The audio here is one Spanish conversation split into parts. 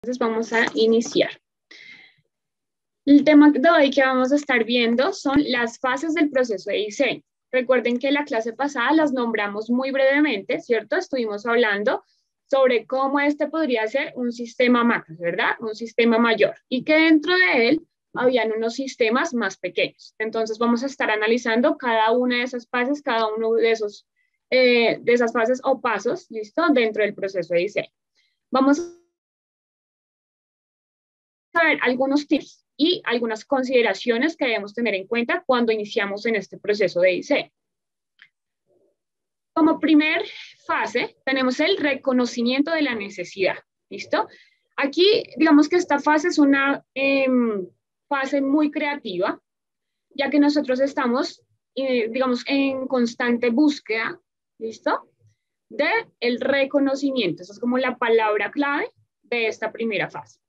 Entonces vamos a iniciar. El tema de hoy que vamos a estar viendo son las fases del proceso de diseño. Recuerden que la clase pasada las nombramos muy brevemente, ¿cierto? Estuvimos hablando sobre cómo este podría ser un sistema macro, ¿verdad? Un sistema mayor. Y que dentro de él habían unos sistemas más pequeños. Entonces vamos a estar analizando cada una de esas fases, cada uno de esas fases o pasos, ¿listo? Dentro del proceso de diseño. Vamos a ver algunos tips y algunas consideraciones que debemos tener en cuenta cuando iniciamos en este proceso de diseño. Como primer fase, tenemos el reconocimiento de la necesidad, ¿listo? Aquí, digamos que esta fase es una fase muy creativa, ya que nosotros estamos, digamos, en constante búsqueda, ¿listo? De el reconocimiento. Esa es como la palabra clave de esta primera fase.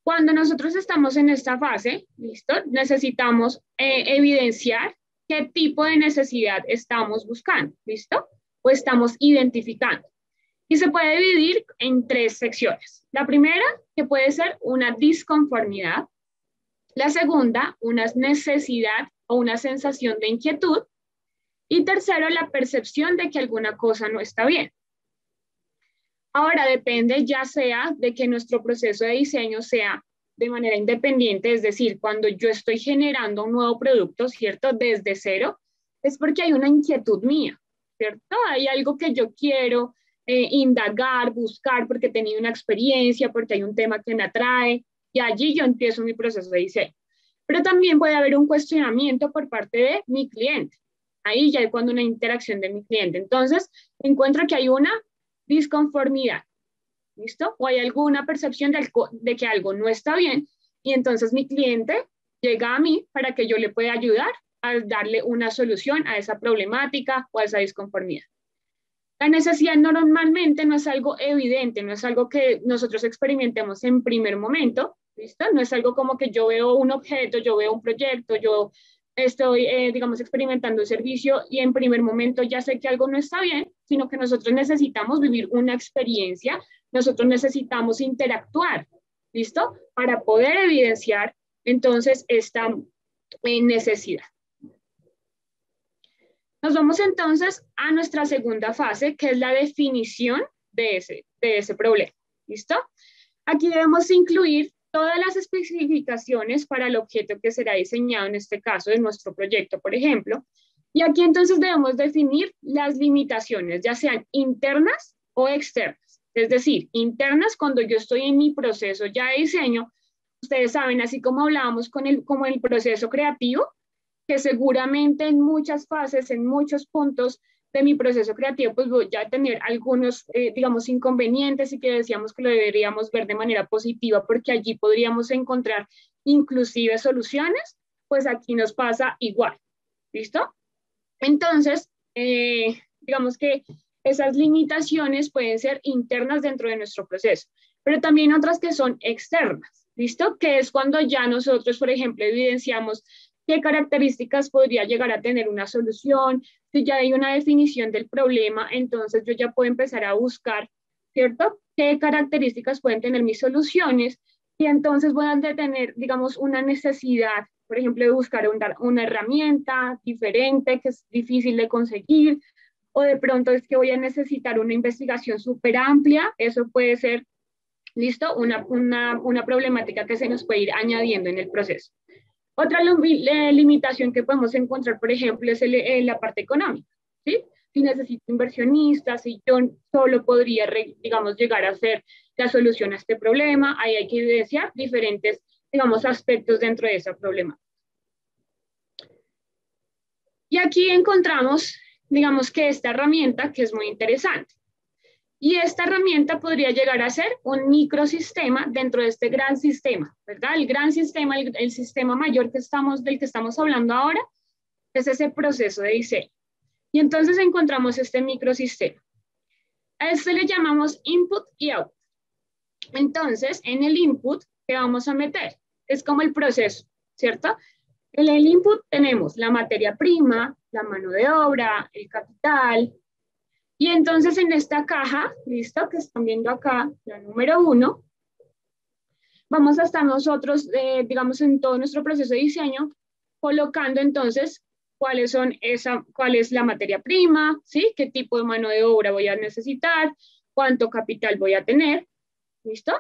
Cuando nosotros estamos en esta fase, ¿listo? Necesitamos evidenciar qué tipo de necesidad estamos buscando, ¿listo? O estamos identificando. Y se puede dividir en tres secciones. La primera, que puede ser una disconformidad. La segunda, una necesidad o una sensación de inquietud. Y tercero, la percepción de que alguna cosa no está bien. Ahora depende ya sea de que nuestro proceso de diseño sea de manera independiente, es decir, cuando yo estoy generando un nuevo producto, ¿cierto? Desde cero, es porque hay una inquietud mía, ¿cierto? Hay algo que yo quiero indagar, buscar, porque he tenido una experiencia, porque hay un tema que me atrae, y allí yo empiezo mi proceso de diseño. Pero también puede haber un cuestionamiento por parte de mi cliente. Ahí ya hay cuando una interacción de mi cliente. Entonces, encuentro que hay una disconformidad, ¿listo? O hay alguna percepción de que algo no está bien y entonces mi cliente llega a mí para que yo le pueda ayudar a darle una solución a esa problemática o a esa disconformidad. La necesidad normalmente no es algo evidente, no es algo que nosotros experimentemos en primer momento, ¿listo? No es algo como que yo veo un objeto, yo veo un proyecto, yo estoy, digamos, experimentando un servicio y en primer momento ya sé que algo no está bien, sino que nosotros necesitamos vivir una experiencia, nosotros necesitamos interactuar, ¿listo? Para poder evidenciar entonces esta necesidad. Nos vamos entonces a nuestra segunda fase, que es la definición de ese problema, ¿listo? Aquí debemos incluir todas las especificaciones para el objeto que será diseñado, en este caso de nuestro proyecto, por ejemplo. Y aquí entonces debemos definir las limitaciones, ya sean internas o externas. Es decir, internas cuando yo estoy en mi proceso ya de diseño, ustedes saben, así como hablábamos como el proceso creativo, que seguramente en muchas fases, en muchos puntos de mi proceso creativo, pues voy a tener algunos, digamos, inconvenientes y que decíamos que lo deberíamos ver de manera positiva porque allí podríamos encontrar inclusive soluciones, pues aquí nos pasa igual, ¿listo? Entonces, digamos que esas limitaciones pueden ser internas dentro de nuestro proceso, pero también otras que son externas, ¿listo? Que es cuando ya nosotros, por ejemplo, evidenciamos qué características podría llegar a tener una solución, si ya hay una definición del problema, entonces yo ya puedo empezar a buscar, ¿cierto? ¿Qué características pueden tener mis soluciones? Y entonces voy a tener, digamos, una necesidad, por ejemplo, de buscar una herramienta diferente que es difícil de conseguir, o de pronto es que voy a necesitar una investigación súper amplia, eso puede ser, ¿listo? Una problemática que se nos puede ir añadiendo en el proceso. Otra limitación que podemos encontrar, por ejemplo, es la parte económica, ¿sí? Si necesito inversionistas, si yo solo podría, digamos, llegar a hacer la solución a este problema, ahí hay que evidenciar diferentes, digamos, aspectos dentro de ese problema. Y aquí encontramos, digamos, que esta herramienta que es muy interesante. Y esta herramienta podría llegar a ser un microsistema dentro de este gran sistema, ¿verdad? El gran sistema, el sistema mayor del que estamos hablando ahora, es ese proceso de diseño. Y entonces encontramos este microsistema. A este le llamamos input y output. Entonces, en el input, ¿qué vamos a meter? Es como el proceso, ¿cierto? En el input tenemos la materia prima, la mano de obra, el capital. Y entonces en esta caja, listo, que están viendo acá, la número 1, vamos a estar nosotros, digamos, en todo nuestro proceso de diseño, colocando entonces cuál es la materia prima, ¿sí? ¿Qué tipo de mano de obra voy a necesitar? ¿Cuánto capital voy a tener? ¿Listo?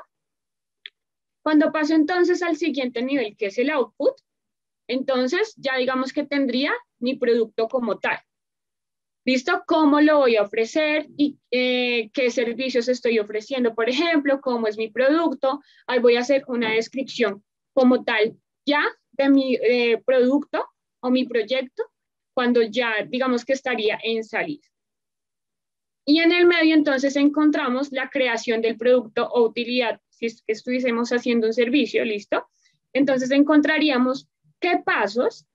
Cuando paso entonces al siguiente nivel, que es el output, entonces ya digamos que tendría mi producto como tal. ¿Listo? ¿Cómo lo voy a ofrecer y qué servicios estoy ofreciendo? Por ejemplo, cómo es mi producto. Ahí voy a hacer una descripción como tal ya de mi producto o mi proyecto cuando ya digamos que estaría en salida. Y en el medio entonces encontramos la creación del producto o utilidad, si es que estuviésemos haciendo un servicio, ¿listo? Entonces encontraríamos qué pasos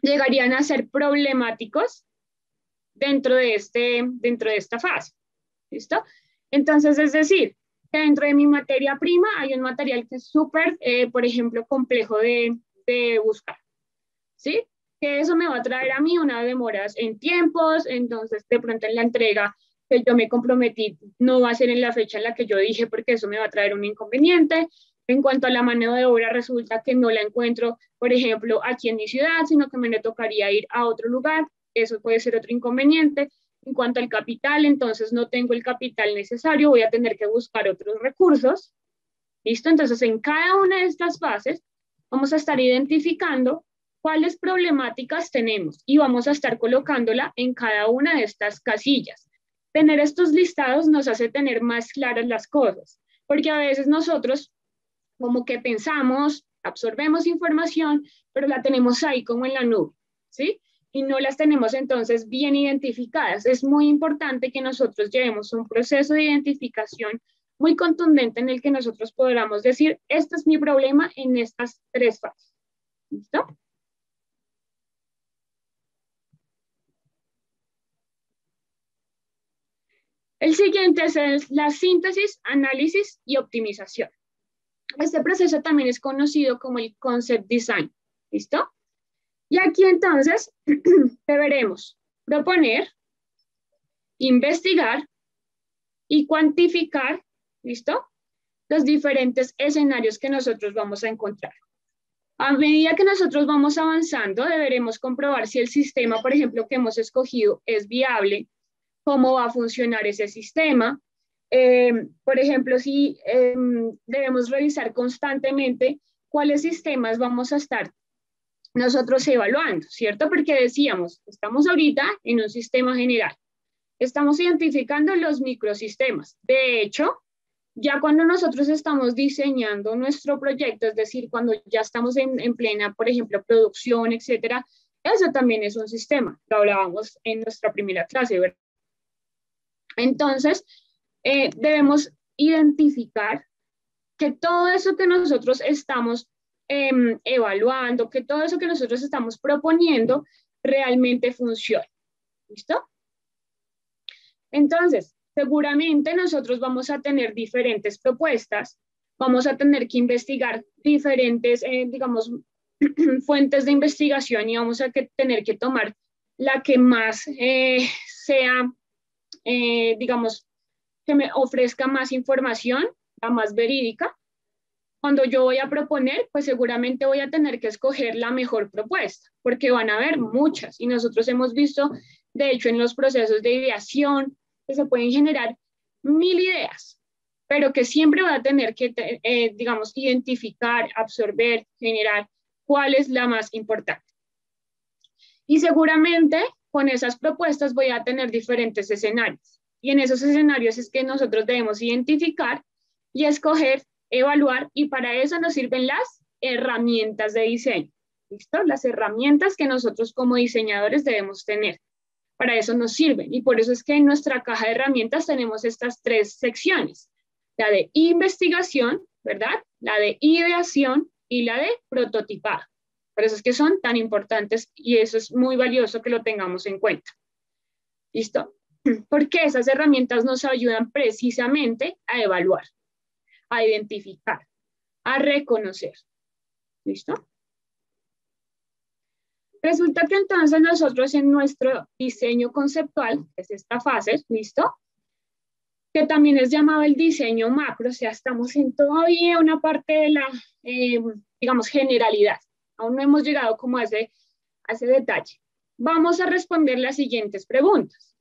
llegarían a ser problemáticos dentro de esta fase. ¿Listo? Entonces, es decir, que dentro de mi materia prima hay un material que es súper, por ejemplo, complejo de buscar. ¿Sí? Que eso me va a traer a mí unas demoras en tiempos, entonces de pronto en la entrega que yo me comprometí no va a ser en la fecha en la que yo dije porque eso me va a traer un inconveniente. En cuanto a la mano de obra, resulta que no la encuentro, por ejemplo, aquí en mi ciudad, sino que me tocaría ir a otro lugar. Eso puede ser otro inconveniente. En cuanto al capital, entonces no tengo el capital necesario, voy a tener que buscar otros recursos. ¿Listo? Entonces, en cada una de estas fases vamos a estar identificando cuáles problemáticas tenemos y vamos a estar colocándola en cada una de estas casillas. Tener estos listados nos hace tener más claras las cosas, porque a veces nosotros como que pensamos, absorbemos información, pero la tenemos ahí como en la nube, ¿sí? Y no las tenemos entonces bien identificadas. Es muy importante que nosotros llevemos un proceso de identificación muy contundente en el que nosotros podamos decir, este es mi problema en estas tres fases. ¿Listo? El siguiente es la síntesis, análisis y optimización. Este proceso también es conocido como el concept design. ¿Listo? Y aquí entonces deberemos proponer, investigar y cuantificar, ¿listo? Los diferentes escenarios que nosotros vamos a encontrar. A medida que nosotros vamos avanzando, deberemos comprobar si el sistema, por ejemplo, que hemos escogido es viable, cómo va a funcionar ese sistema. Por ejemplo, si debemos revisar constantemente cuáles sistemas vamos a estar nosotros evaluando, ¿cierto? Porque decíamos, estamos ahorita en un sistema general, estamos identificando los microsistemas. De hecho, ya cuando nosotros estamos diseñando nuestro proyecto, es decir, cuando ya estamos en plena, por ejemplo, producción, etcétera, eso también es un sistema. Lo hablábamos en nuestra primera clase, ¿verdad? Entonces, debemos identificar que todo eso que nosotros estamos evaluando, que todo eso que nosotros estamos proponiendo realmente funcione. ¿Listo? Entonces, seguramente nosotros vamos a tener diferentes propuestas, vamos a tener que investigar diferentes, digamos, fuentes de investigación y vamos a tener que tomar la que más sea, digamos, que me ofrezca más información, la más verídica. Cuando yo voy a proponer, pues seguramente voy a tener que escoger la mejor propuesta, porque van a haber muchas y nosotros hemos visto, de hecho, en los procesos de ideación, que se pueden generar 1000 ideas, pero que siempre va a tener que, digamos, identificar, absorber, generar cuál es la más importante. Y seguramente con esas propuestas voy a tener diferentes escenarios. Y en esos escenarios es que nosotros debemos identificar y escoger, evaluar, y para eso nos sirven las herramientas de diseño. ¿Listo? Las herramientas que nosotros como diseñadores debemos tener. Para eso nos sirven. Y por eso es que en nuestra caja de herramientas tenemos estas tres secciones. La de investigación, ¿verdad? La de ideación y la de prototipado. Por eso es que son tan importantes y eso es muy valioso que lo tengamos en cuenta. ¿Listo? Porque esas herramientas nos ayudan precisamente a evaluar, a identificar, a reconocer. ¿Listo? Resulta que entonces nosotros en nuestro diseño conceptual, que es esta fase, ¿listo? que también es llamado el diseño macro, o sea, estamos en todavía una parte de la, digamos, generalidad. Aún no hemos llegado como a ese detalle. Vamos a responder las siguientes preguntas.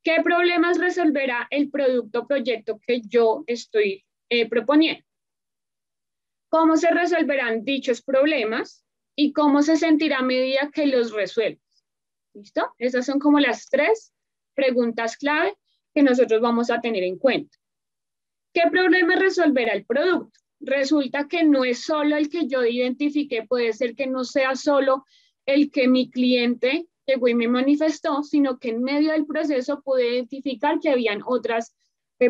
¿Qué problemas resolverá el producto o proyecto que yo estoy proponiendo? ¿Cómo se resolverán dichos problemas? ¿Y cómo se sentirá a medida que los resuelves? ¿Listo? Esas son como las 3 preguntas clave que nosotros vamos a tener en cuenta. ¿Qué problema resolverá el producto? Resulta que no es solo el que yo identifiqué, puede ser que no sea solo el que mi cliente llegó y me manifestó, sino que en medio del proceso pude identificar que habían otras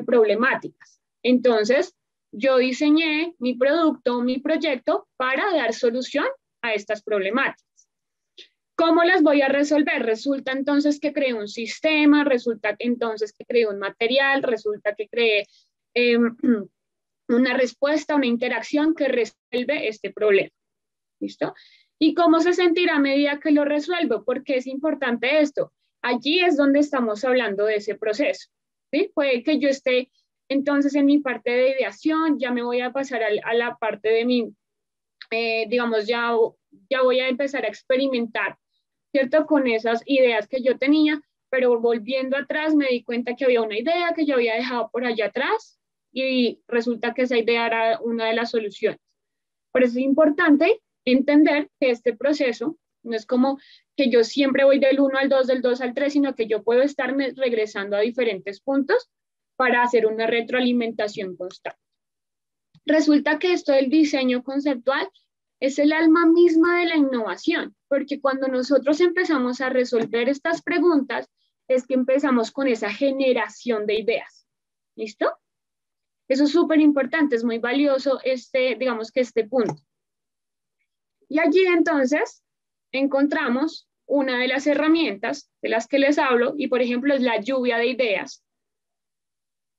problemáticas. Entonces, yo diseñé mi producto, mi proyecto para dar solución a estas problemáticas. ¿Cómo las voy a resolver? Resulta entonces que creé un sistema, resulta entonces que creé un material, resulta que creé una respuesta, una interacción que resuelve este problema. ¿Listo? ¿Y cómo se sentirá a medida que lo resuelvo? ¿Por qué es importante esto? Allí es donde estamos hablando de ese proceso. ¿Sí? Puede que yo esté entonces en mi parte de ideación, ya me voy a pasar a la parte de mi, digamos, ya voy a empezar a experimentar, ¿cierto? Con esas ideas que yo tenía, pero volviendo atrás me di cuenta que había una idea que yo había dejado por allá atrás y resulta que esa idea era una de las soluciones. Por eso es importante entender que este proceso no es como que yo siempre voy del 1 al 2, del 2 al 3, sino que yo puedo estarme regresando a diferentes puntos para hacer una retroalimentación constante. Resulta que esto del diseño conceptual es el alma misma de la innovación, porque cuando nosotros empezamos a resolver estas preguntas, es que empezamos con esa generación de ideas. ¿Listo? Eso es súper importante, es muy valioso digamos que este punto. Y allí entonces encontramos una de las herramientas de las que les hablo, y por ejemplo es la lluvia de ideas,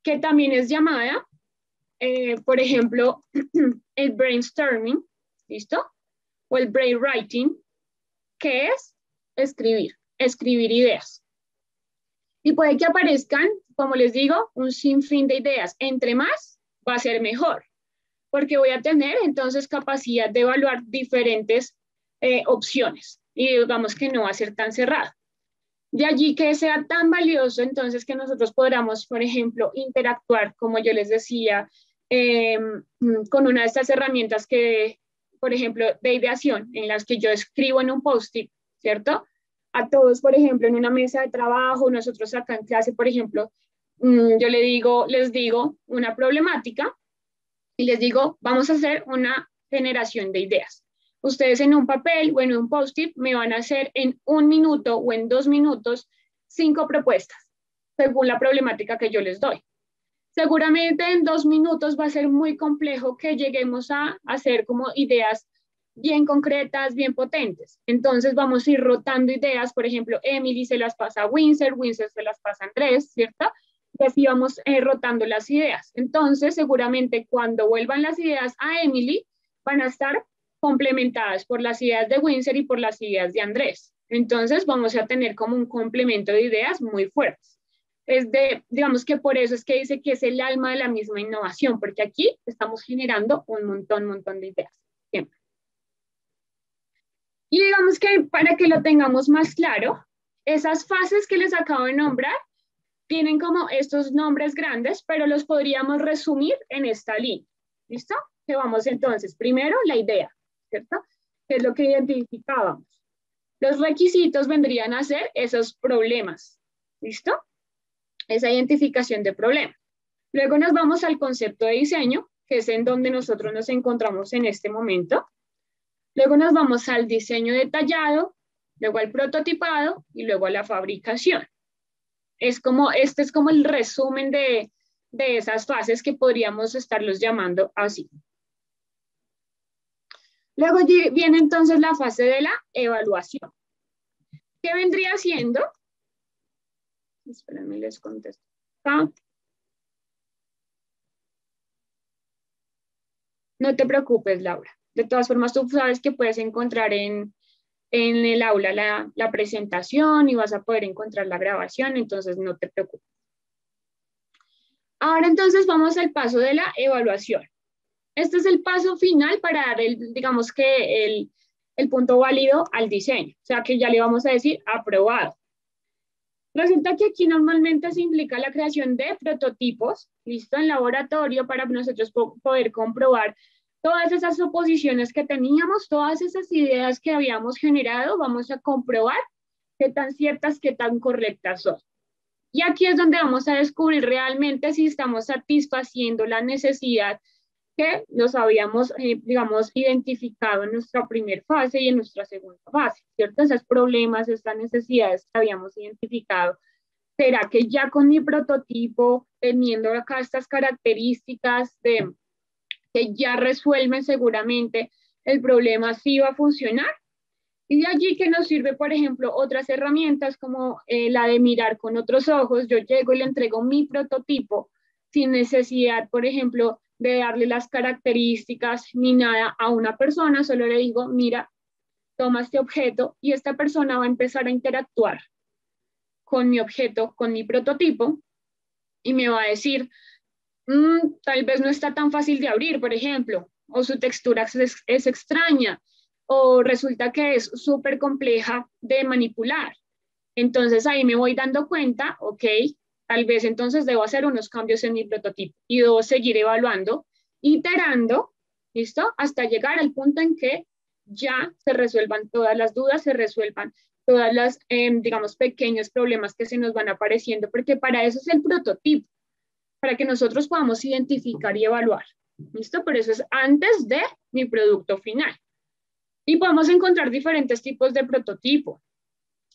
que también es llamada, por ejemplo, el brainstorming, ¿listo? O el brainwriting, que es escribir ideas. Y puede que aparezcan, como les digo, un sinfín de ideas. Entre más, va a ser mejor, porque voy a tener entonces capacidad de evaluar diferentes opciones y digamos que no va a ser tan cerrado. De allí que sea tan valioso entonces que nosotros podamos, por ejemplo, interactuar, como yo les decía, con una de estas herramientas que, por ejemplo, de ideación, en las que yo escribo en un post-it, ¿cierto? A todos, por ejemplo, en una mesa de trabajo, nosotros acá en clase, por ejemplo, yo les digo una problemática y les digo, vamos a hacer una generación de ideas. Ustedes en un papel o en un post-it me van a hacer en 1 minuto o en 2 minutos 5 propuestas, según la problemática que yo les doy. Seguramente en 2 minutos va a ser muy complejo que lleguemos a hacer como ideas bien concretas, bien potentes. Entonces vamos a ir rotando ideas, por ejemplo, Emily se las pasa a Winsor, Winsor se las pasa a Andrés, ¿cierto? Y así vamos rotando las ideas. Entonces, seguramente cuando vuelvan las ideas a Emily, van a estar complementadas por las ideas de Winsor y por las ideas de Andrés. Entonces, vamos a tener como un complemento de ideas muy fuertes. Digamos que por eso es que dice que es el alma de la misma innovación, porque aquí estamos generando un montón de ideas. Siempre. Y digamos que para que lo tengamos más claro, esas fases que les acabo de nombrar tienen como estos nombres grandes, pero los podríamos resumir en esta línea. ¿Listo? Que vamos entonces, primero la idea, ¿cierto? Que es lo que identificábamos. Los requisitos vendrían a ser esos problemas. ¿Listo? Esa identificación de problemas. Luego nos vamos al concepto de diseño, que es en donde nosotros nos encontramos en este momento. Luego nos vamos al diseño detallado, luego al prototipado y luego a la fabricación. Este es como el resumen de esas fases que podríamos estarlos llamando así. Luego viene entonces la fase de la evaluación. ¿Qué vendría siendo? Espérenme, les contesto. No te preocupes, Laura. De todas formas, tú sabes que puedes encontrar en el aula la presentación y vas a poder encontrar la grabación, entonces no te preocupes. Ahora entonces vamos al paso de la evaluación. Este es el paso final para dar, digamos que el punto válido al diseño, o sea que ya le vamos a decir aprobado. Resulta que aquí normalmente se implica la creación de prototipos, listo, en laboratorio para nosotros poder comprobar todas esas suposiciones que teníamos, todas esas ideas que habíamos generado, vamos a comprobar qué tan ciertas, qué tan correctas son. Y aquí es donde vamos a descubrir realmente si estamos satisfaciendo la necesidad que los habíamos, digamos, identificado en nuestra primera fase y en nuestra segunda fase, ¿cierto? Esos problemas, estas necesidades que habíamos identificado. ¿Será que ya con mi prototipo, teniendo acá estas características de que ya resuelven seguramente el problema, sí va a funcionar? Y de allí que nos sirve, por ejemplo, otras herramientas como la de mirar con otros ojos. Yo llego y le entrego mi prototipo sin necesidad, por ejemplo, de darle las características ni nada a una persona, solo le digo, mira, toma este objeto y esta persona va a empezar a interactuar con mi objeto, con mi prototipo, y me va a decir, tal vez no está tan fácil de abrir, por ejemplo, o su textura es extraña, o resulta que es súper compleja de manipular. Entonces ahí me voy dando cuenta, ok, tal vez entonces debo hacer unos cambios en mi prototipo y debo seguir evaluando, iterando, ¿listo? Hasta llegar al punto en que ya se resuelvan todas las dudas, se resuelvan todas las, digamos, pequeños problemas que se nos van apareciendo, porque para eso es el prototipo, para que nosotros podamos identificar y evaluar. ¿Listo? Pero eso es antes de mi producto final. Y podemos encontrar diferentes tipos de prototipo.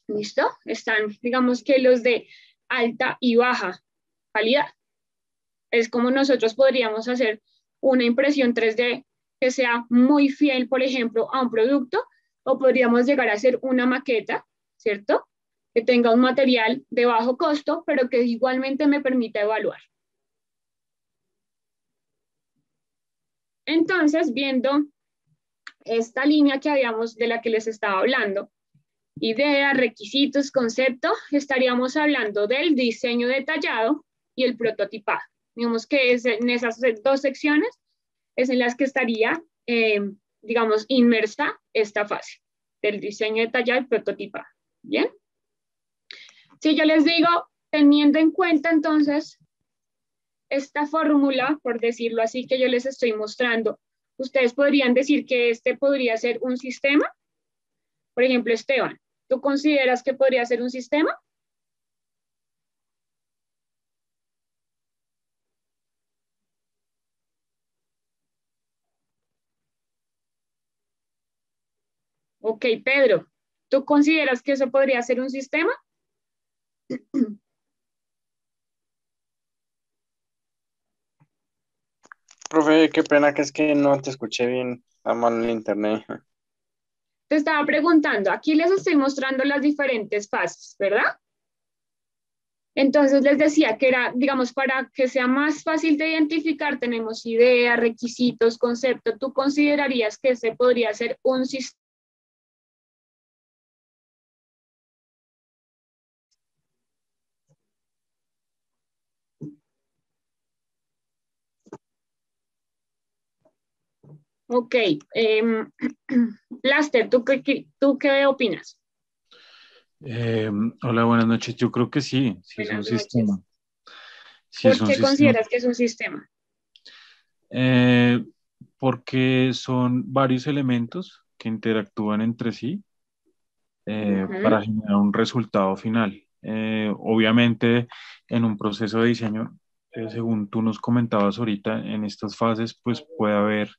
¿Listo? Están, digamos que los de alta y baja calidad. Es como nosotros podríamos hacer una impresión 3D que sea muy fiel, por ejemplo, a un producto, o podríamos llegar a hacer una maqueta, ¿cierto? Que tenga un material de bajo costo, pero que igualmente me permita evaluar. Entonces, viendo esta línea que habíamos, de la que les estaba hablando, idea, requisitos, concepto, estaríamos hablando del diseño detallado y el prototipado. Digamos que es en esas dos secciones es en las que estaría, digamos, inmersa esta fase del diseño detallado y prototipado. ¿Bien? Si yo les digo, teniendo en cuenta entonces esta fórmula, por decirlo así, que yo les estoy mostrando, ustedes podrían decir que este podría ser un sistema. Por ejemplo, Esteban, ¿tú consideras que podría ser un sistema? Ok, Pedro, ¿tú consideras que eso podría ser un sistema? Profe, qué pena que es que no te escuché bien a mano en internet. Te estaba preguntando, aquí les estoy mostrando las diferentes fases, ¿verdad? Entonces les decía que era, digamos, para que sea más fácil de identificar, tenemos idea, requisitos, concepto. ¿Tú considerarías que ese podría ser un sistema? Ok. Laster, ¿tú qué opinas? Hola, buenas noches. Yo creo que sí, sí es un Buenas sistema. noches. Sí es ¿Por un qué sistema. consideras que es un sistema? Eh, Porque son varios elementos que interactúan entre sí Ujú. para generar un resultado final. Obviamente, en un proceso de diseño, según tú nos comentabas ahorita, en estas fases, pues puede haber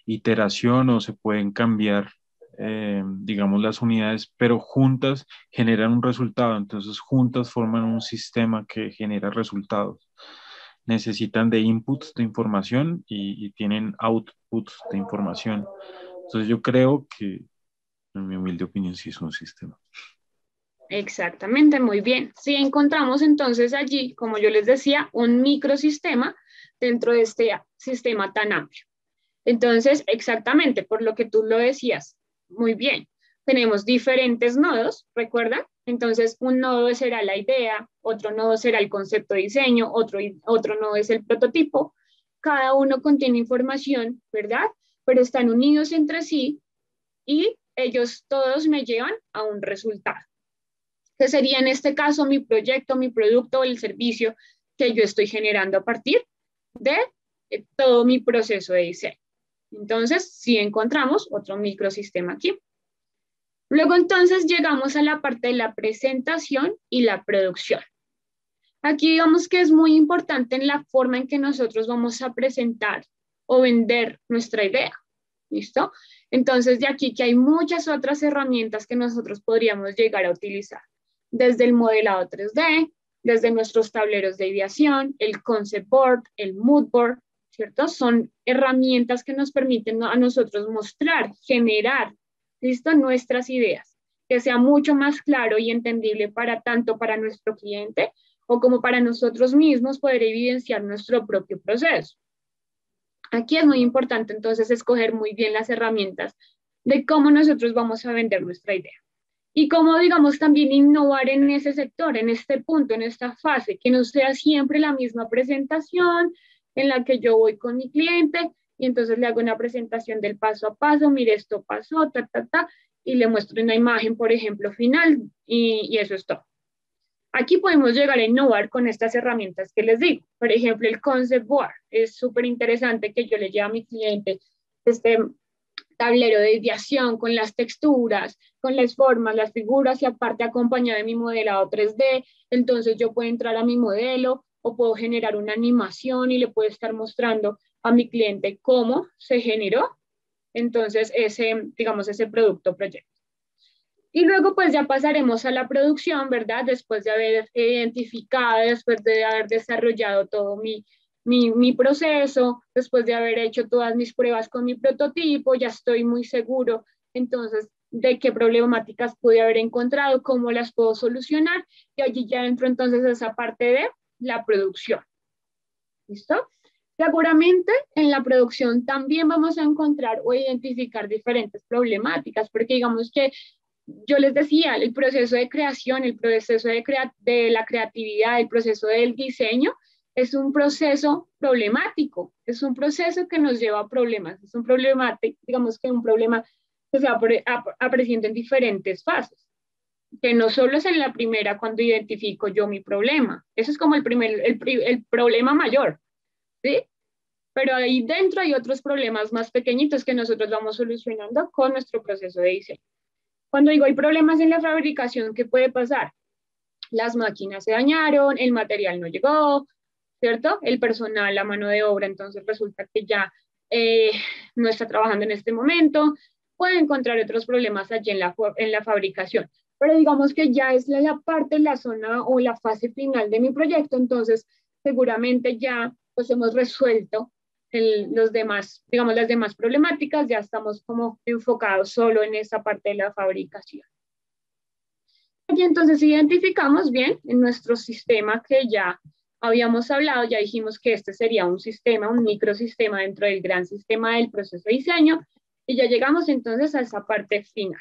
iteración o se pueden cambiar, digamos, las unidades, pero juntas generan un resultado. Entonces, juntas forman un sistema que genera resultados. Necesitan de inputs de información y tienen outputs de información. Entonces, yo creo que, en mi humilde opinión, sí es un sistema. Exactamente, muy bien. Si encontramos entonces allí, como yo les decía, un microsistema dentro de este sistema tan amplio. Entonces, exactamente, por lo que tú lo decías, muy bien. Tenemos diferentes nodos, ¿recuerdan? Entonces, un nodo será la idea, otro nodo será el concepto de diseño, otro nodo es el prototipo. Cada uno contiene información, ¿verdad? Pero están unidos entre sí y ellos todos me llevan a un resultado, que sería en este caso mi proyecto, mi producto o el servicio que yo estoy generando a partir de todo mi proceso de diseño. Entonces, sí encontramos otro microsistema aquí. Luego entonces llegamos a la parte de la presentación y la producción. Aquí digamos que es muy importante en la forma en que nosotros vamos a presentar o vender nuestra idea. ¿Listo? Entonces de aquí que hay muchas otras herramientas que nosotros podríamos llegar a utilizar. Desde el modelado 3D, desde nuestros tableros de ideación, el concept board, el mood board, ¿cierto? Son herramientas que nos permiten a nosotros mostrar, generar, ¿listo? Nuestras ideas, que sea mucho más claro y entendible para tanto para nuestro cliente o como para nosotros mismos poder evidenciar nuestro propio proceso. Aquí es muy importante entonces escoger muy bien las herramientas de cómo nosotros vamos a vender nuestra idea. Y cómo, digamos, también innovar en ese sector, en este punto, en esta fase, que no sea siempre la misma presentación en la que yo voy con mi cliente y entonces le hago una presentación del paso a paso, mire, esto pasó, y le muestro una imagen, por ejemplo, final, y eso es todo. Aquí podemos llegar a innovar con estas herramientas que les digo. Por ejemplo, el concept board. Es súper interesante que yo le lleve a mi cliente este tablero de ideación con las texturas, con las formas, las figuras y aparte acompañado de mi modelado 3D. Entonces yo puedo entrar a mi modelo o puedo generar una animación y le puedo estar mostrando a mi cliente cómo se generó entonces digamos, ese producto proyecto. Y luego pues ya pasaremos a la producción, ¿verdad? Después de haber identificado, después de haber desarrollado todo mi proceso, después de haber hecho todas mis pruebas con mi prototipo, ya estoy muy seguro entonces de qué problemáticas pude haber encontrado, cómo las puedo solucionar, y allí ya entro entonces a esa parte de la producción. ¿Listo? Seguramente en la producción también vamos a encontrar o identificar diferentes problemáticas, porque digamos que yo les decía, el proceso de creación, el proceso de la creatividad, el proceso del diseño, es un proceso problemático, es un proceso que nos lleva a problemas, es un problema, digamos que un problema que se va apareciendo en diferentes fases, que no solo es en la primera cuando identifico yo mi problema, eso es como el problema mayor, ¿sí? Pero ahí dentro hay otros problemas más pequeñitos que nosotros vamos solucionando con nuestro proceso de diseño. Cuando digo hay problemas en la fabricación, ¿qué puede pasar? Las máquinas se dañaron, el material no llegó, ¿cierto? El personal, la mano de obra, entonces resulta que ya no está trabajando en este momento. Puede encontrar otros problemas allí en la fabricación. Pero digamos que ya es la parte, la zona o la fase final de mi proyecto, entonces seguramente ya pues hemos resuelto los demás, digamos, las demás problemáticas, ya estamos como enfocados solo en esa parte de la fabricación. Aquí entonces identificamos bien en nuestro sistema que ya habíamos hablado, ya dijimos que este sería un sistema, un microsistema dentro del gran sistema del proceso de diseño, y ya llegamos entonces a esa parte final.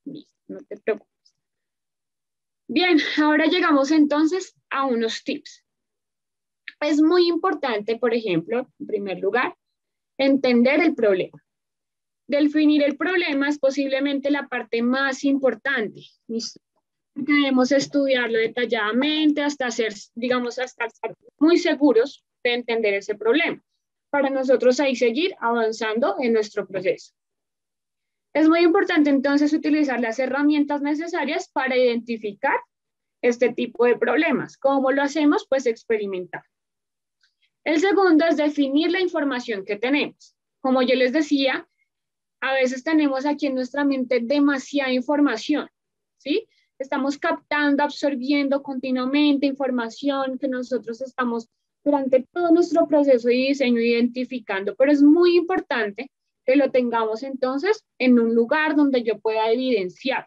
Listo, no te preocupes. Bien, ahora llegamos entonces a unos tips. Es muy importante, por ejemplo, en primer lugar, entender el problema. Definir el problema es posiblemente la parte más importante. Debemos estudiarlo detalladamente hasta ser, digamos, hasta estar muy seguros de entender ese problema, para nosotros ahí seguir avanzando en nuestro proceso. Es muy importante entonces utilizar las herramientas necesarias para identificar este tipo de problemas. ¿Cómo lo hacemos? Pues experimentar. El segundo es definir la información que tenemos. Como yo les decía, a veces tenemos aquí en nuestra mente demasiada información, ¿sí? Estamos captando, absorbiendo continuamente información que nosotros estamos durante todo nuestro proceso de diseño identificando, pero es muy importante que lo tengamos entonces en un lugar donde yo pueda evidenciar.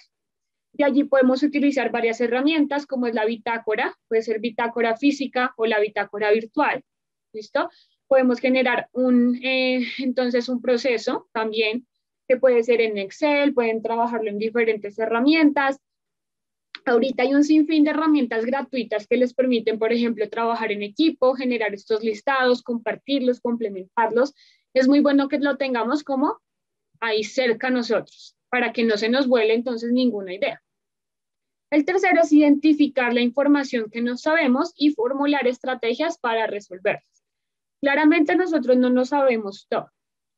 Y allí podemos utilizar varias herramientas como es la bitácora, puede ser bitácora física o la bitácora virtual, ¿listo? Podemos generar entonces un proceso también que puede ser en Excel, pueden trabajarlo en diferentes herramientas. Ahorita hay un sinfín de herramientas gratuitas que les permiten, por ejemplo, trabajar en equipo, generar estos listados, compartirlos, complementarlos. Es muy bueno que lo tengamos como ahí cerca a nosotros, para que no se nos vuele entonces ninguna idea. El tercero es identificar la información que no sabemos y formular estrategias para resolverlas. Claramente nosotros no lo sabemos todo,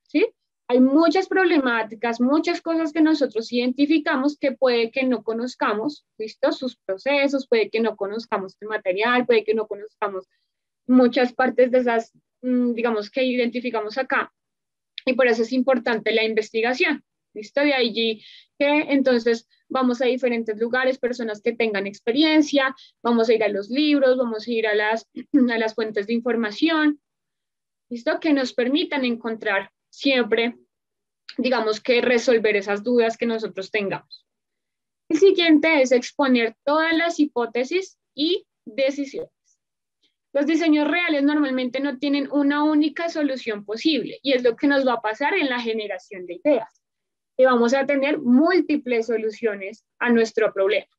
¿sí? Hay muchas problemáticas, muchas cosas que nosotros identificamos que puede que no conozcamos, ¿listo? Sus procesos, puede que no conozcamos el material, puede que no conozcamos muchas partes de esas, digamos, que identificamos acá. Y por eso es importante la investigación, ¿listo? De allí que entonces vamos a diferentes lugares, personas que tengan experiencia, vamos a ir a los libros, vamos a ir a las fuentes de información, ¿listo? Que nos permitan encontrar siempre, digamos, que resolver esas dudas que nosotros tengamos. El siguiente es exponer todas las hipótesis y decisiones. Los diseños reales normalmente no tienen una única solución posible y es lo que nos va a pasar en la generación de ideas. Y vamos a tener múltiples soluciones a nuestro problema.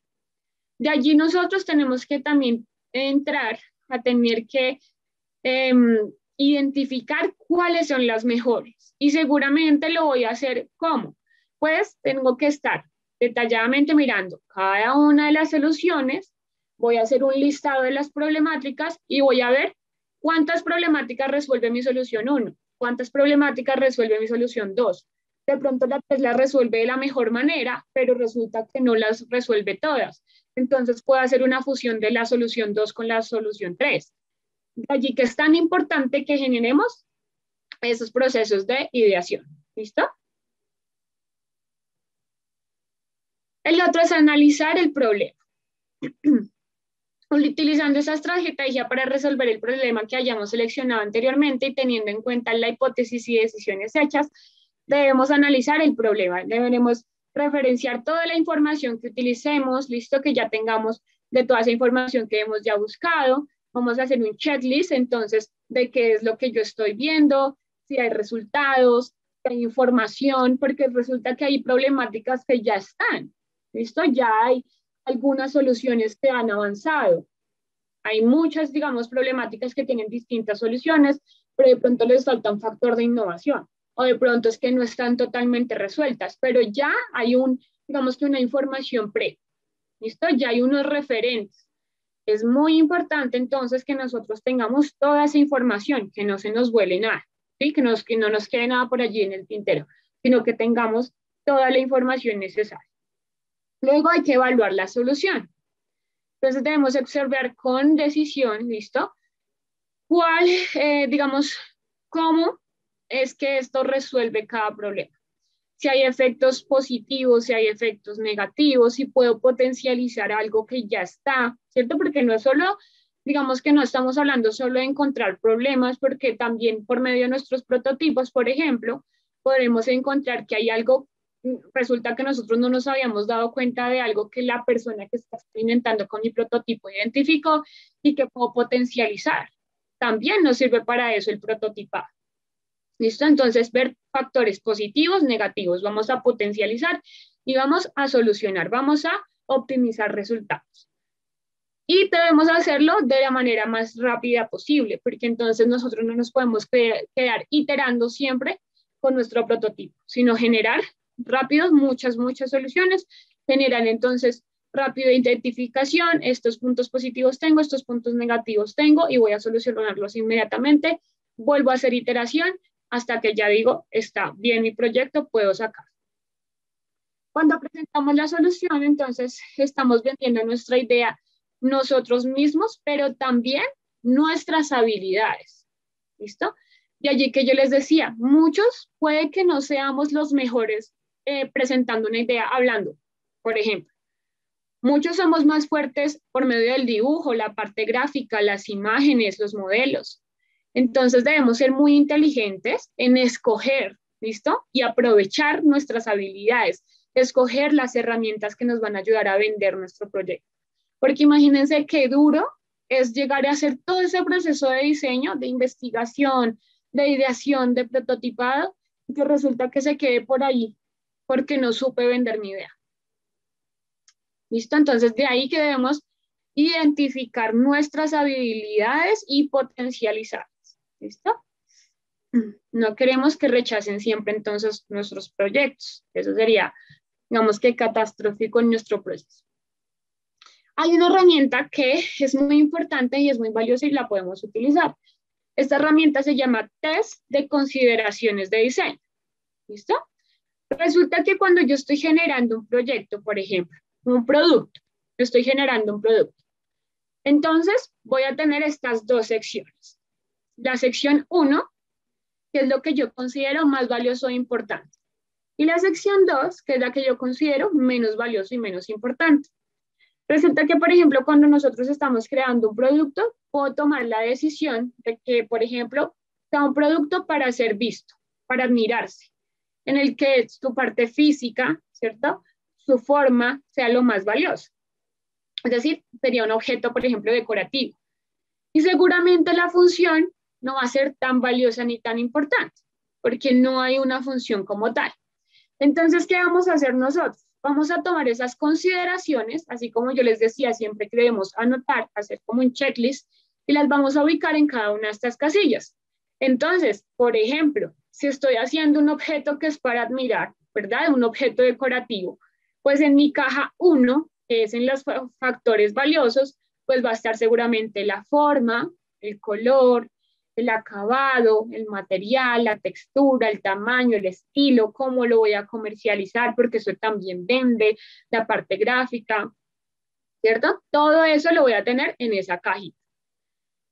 De allí nosotros tenemos que también entrar a tener que identificar cuáles son las mejores. Y seguramente lo voy a hacer ¿cómo? Pues tengo que estar detalladamente mirando cada una de las soluciones, voy a hacer un listado de las problemáticas y voy a ver cuántas problemáticas resuelve mi solución 1, cuántas problemáticas resuelve mi solución 2. De pronto la 3 la resuelve de la mejor manera, pero resulta que no las resuelve todas. Entonces puedo hacer una fusión de la solución 2 con la solución 3. De allí que es tan importante que generemos esos procesos de ideación. ¿Listo? El otro es analizar el problema. Utilizando esa estrategia para resolver el problema que hayamos seleccionado anteriormente y teniendo en cuenta la hipótesis y decisiones hechas, debemos analizar el problema. Deberemos referenciar toda la información que utilicemos, listo, que ya tengamos de toda esa información que hemos ya buscado. Vamos a hacer un checklist, entonces, de qué es lo que yo estoy viendo, si hay resultados, si hay información, porque resulta que hay problemáticas que ya están, listo, ya hay algunas soluciones que han avanzado. Hay muchas, digamos, problemáticas que tienen distintas soluciones, pero de pronto les falta un factor de innovación, o de pronto es que no están totalmente resueltas, pero ya hay digamos que una información ¿listo? Ya hay unos referentes. Es muy importante entonces que nosotros tengamos toda esa información, que no se nos vuele nada, ¿sí? Que no nos quede nada por allí en el tintero, sino que tengamos toda la información necesaria. Luego hay que evaluar la solución. Entonces debemos observar con decisión, ¿listo? Digamos, cómo es que esto resuelve cada problema. Si hay efectos positivos, si hay efectos negativos, si puedo potencializar algo que ya está, ¿cierto? Porque no es solo, digamos que no estamos hablando solo de encontrar problemas, porque también por medio de nuestros prototipos, por ejemplo, podremos encontrar que hay algo. Resulta que nosotros no nos habíamos dado cuenta de algo que la persona que está experimentando con mi prototipo identificó y que puedo potencializar. También nos sirve para eso el prototipado. ¿Listo? Entonces, ver factores positivos, negativos. Vamos a potencializar y vamos a solucionar. Vamos a optimizar resultados. Y debemos hacerlo de la manera más rápida posible, porque entonces nosotros no nos podemos quedar iterando siempre con nuestro prototipo, sino generar rápido muchas soluciones, generar entonces rápido identificación, estos puntos positivos tengo, estos puntos negativos tengo y voy a solucionarlos inmediatamente, vuelvo a hacer iteración hasta que ya digo, está bien mi proyecto, puedo sacar. Cuando presentamos la solución, entonces estamos vendiendo nuestra idea nosotros mismos, pero también nuestras habilidades, ¿listo? De allí que yo les decía, muchos puede que no seamos los mejores presentando una idea, hablando, por ejemplo. Muchos somos más fuertes por medio del dibujo, la parte gráfica, las imágenes, los modelos. Entonces debemos ser muy inteligentes en escoger, ¿listo? Y aprovechar nuestras habilidades, escoger las herramientas que nos van a ayudar a vender nuestro proyecto. Porque imagínense qué duro es llegar a hacer todo ese proceso de diseño, de investigación, de ideación, de prototipado, que resulta que se quede por ahí porque no supe vender mi idea. ¿Listo? Entonces, de ahí que debemos identificar nuestras habilidades y potencializarlas. ¿Listo? No queremos que rechacen siempre entonces nuestros proyectos. Eso sería, digamos que catastrófico en nuestro proceso. Hay una herramienta que es muy importante y es muy valiosa y la podemos utilizar. Esta herramienta se llama test de consideraciones de diseño. ¿Listo? Resulta que cuando yo estoy generando un proyecto, por ejemplo, un producto, estoy generando un producto. Entonces, voy a tener estas dos secciones. La sección 1, que es lo que yo considero más valioso e importante. Y la sección 2, que es la que yo considero menos valioso y menos importante. Resulta que, por ejemplo, cuando nosotros estamos creando un producto, puedo tomar la decisión de que, por ejemplo, sea un producto para ser visto, para admirarse, en el que su parte física, ¿cierto? Su forma sea lo más valioso. Es decir, sería un objeto, por ejemplo, decorativo. Y seguramente la función no va a ser tan valiosa ni tan importante, porque no hay una función como tal. Entonces, ¿qué vamos a hacer nosotros? Vamos a tomar esas consideraciones, así como yo les decía, siempre que debemos anotar, hacer como un checklist, y las vamos a ubicar en cada una de estas casillas. Entonces, por ejemplo, si estoy haciendo un objeto que es para admirar, ¿verdad? Un objeto decorativo, pues en mi caja 1, que es en los factores valiosos, pues va a estar seguramente la forma, el color, el acabado, el material, la textura, el tamaño, el estilo, cómo lo voy a comercializar, porque eso también vende, la parte gráfica, ¿cierto? Todo eso lo voy a tener en esa cajita.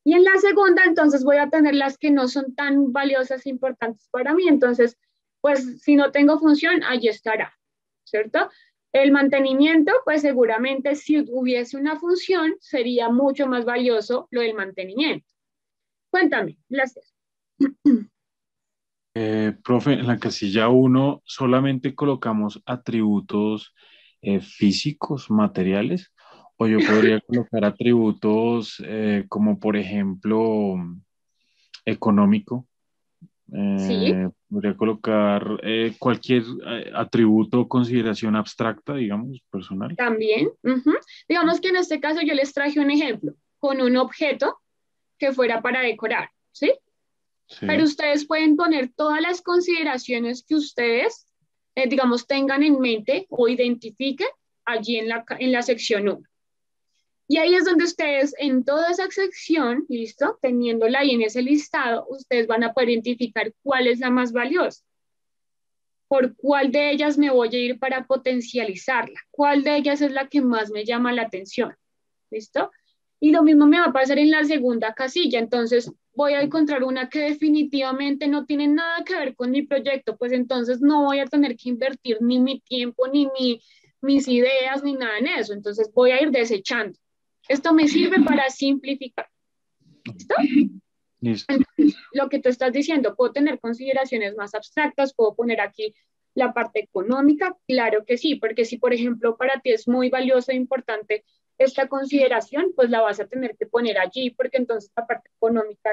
Y en la segunda, entonces voy a tener las que no son tan valiosas e importantes para mí. Entonces, pues si no tengo función, allí estará, ¿cierto? El mantenimiento, pues seguramente si hubiese una función, sería mucho más valioso lo del mantenimiento. Cuéntame, gracias. Profe, en la casilla 1 solamente colocamos atributos físicos, materiales, o yo podría colocar atributos como por ejemplo económico. Sí, Podría colocar cualquier atributo o consideración abstracta, digamos, personal. también. Digamos que en este caso yo les traje un ejemplo con un objeto que fuera para decorar, ¿sí? Pero Sí. ustedes pueden poner todas las consideraciones que ustedes, digamos, tengan en mente o identifiquen allí en la sección 1. Y ahí es donde ustedes, en toda esa sección, listo, teniéndola ahí en ese listado, ustedes van a poder identificar cuál es la más valiosa, por cuál de ellas me voy a ir para potencializarla, cuál de ellas es la que más me llama la atención, ¿listo? Y lo mismo me va a pasar en la segunda casilla, entonces voy a encontrar una que definitivamente no tiene nada que ver con mi proyecto, pues entonces no voy a tener que invertir ni mi tiempo, ni mis ideas, ni nada en eso, entonces voy a ir desechando. Esto me sirve para simplificar. ¿Listo? Listo. Entonces, lo que tú estás diciendo, puedo tener consideraciones más abstractas, puedo poner aquí la parte económica, claro que sí, porque si por ejemplo para ti es muy valioso e importante esta consideración, pues la vas a tener que poner allí, porque entonces la parte económica,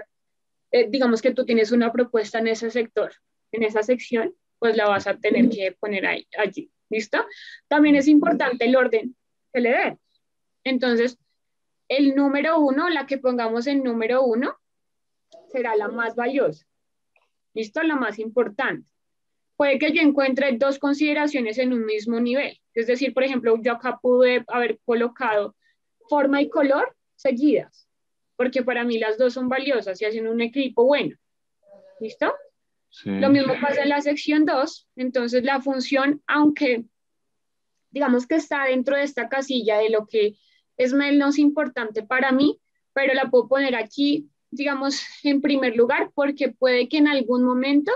digamos que tú tienes una propuesta en ese sector, en esa sección, pues la vas a tener que poner ahí, allí, ¿listo? También es importante el orden que le den. Entonces, el número 1, la que pongamos en número 1, será la más valiosa. ¿Listo? La más importante. Puede que yo encuentre dos consideraciones en un mismo nivel. Es decir, por ejemplo, yo acá pude haber colocado forma y color seguidas, porque para mí las dos son valiosas y hacen un equipo bueno. ¿Listo? Sí. Lo mismo pasa en la sección 2. Entonces, la función, aunque digamos que está dentro de esta casilla de lo que es menos importante para mí, pero la puedo poner aquí, digamos, en primer lugar, porque puede que en algún momento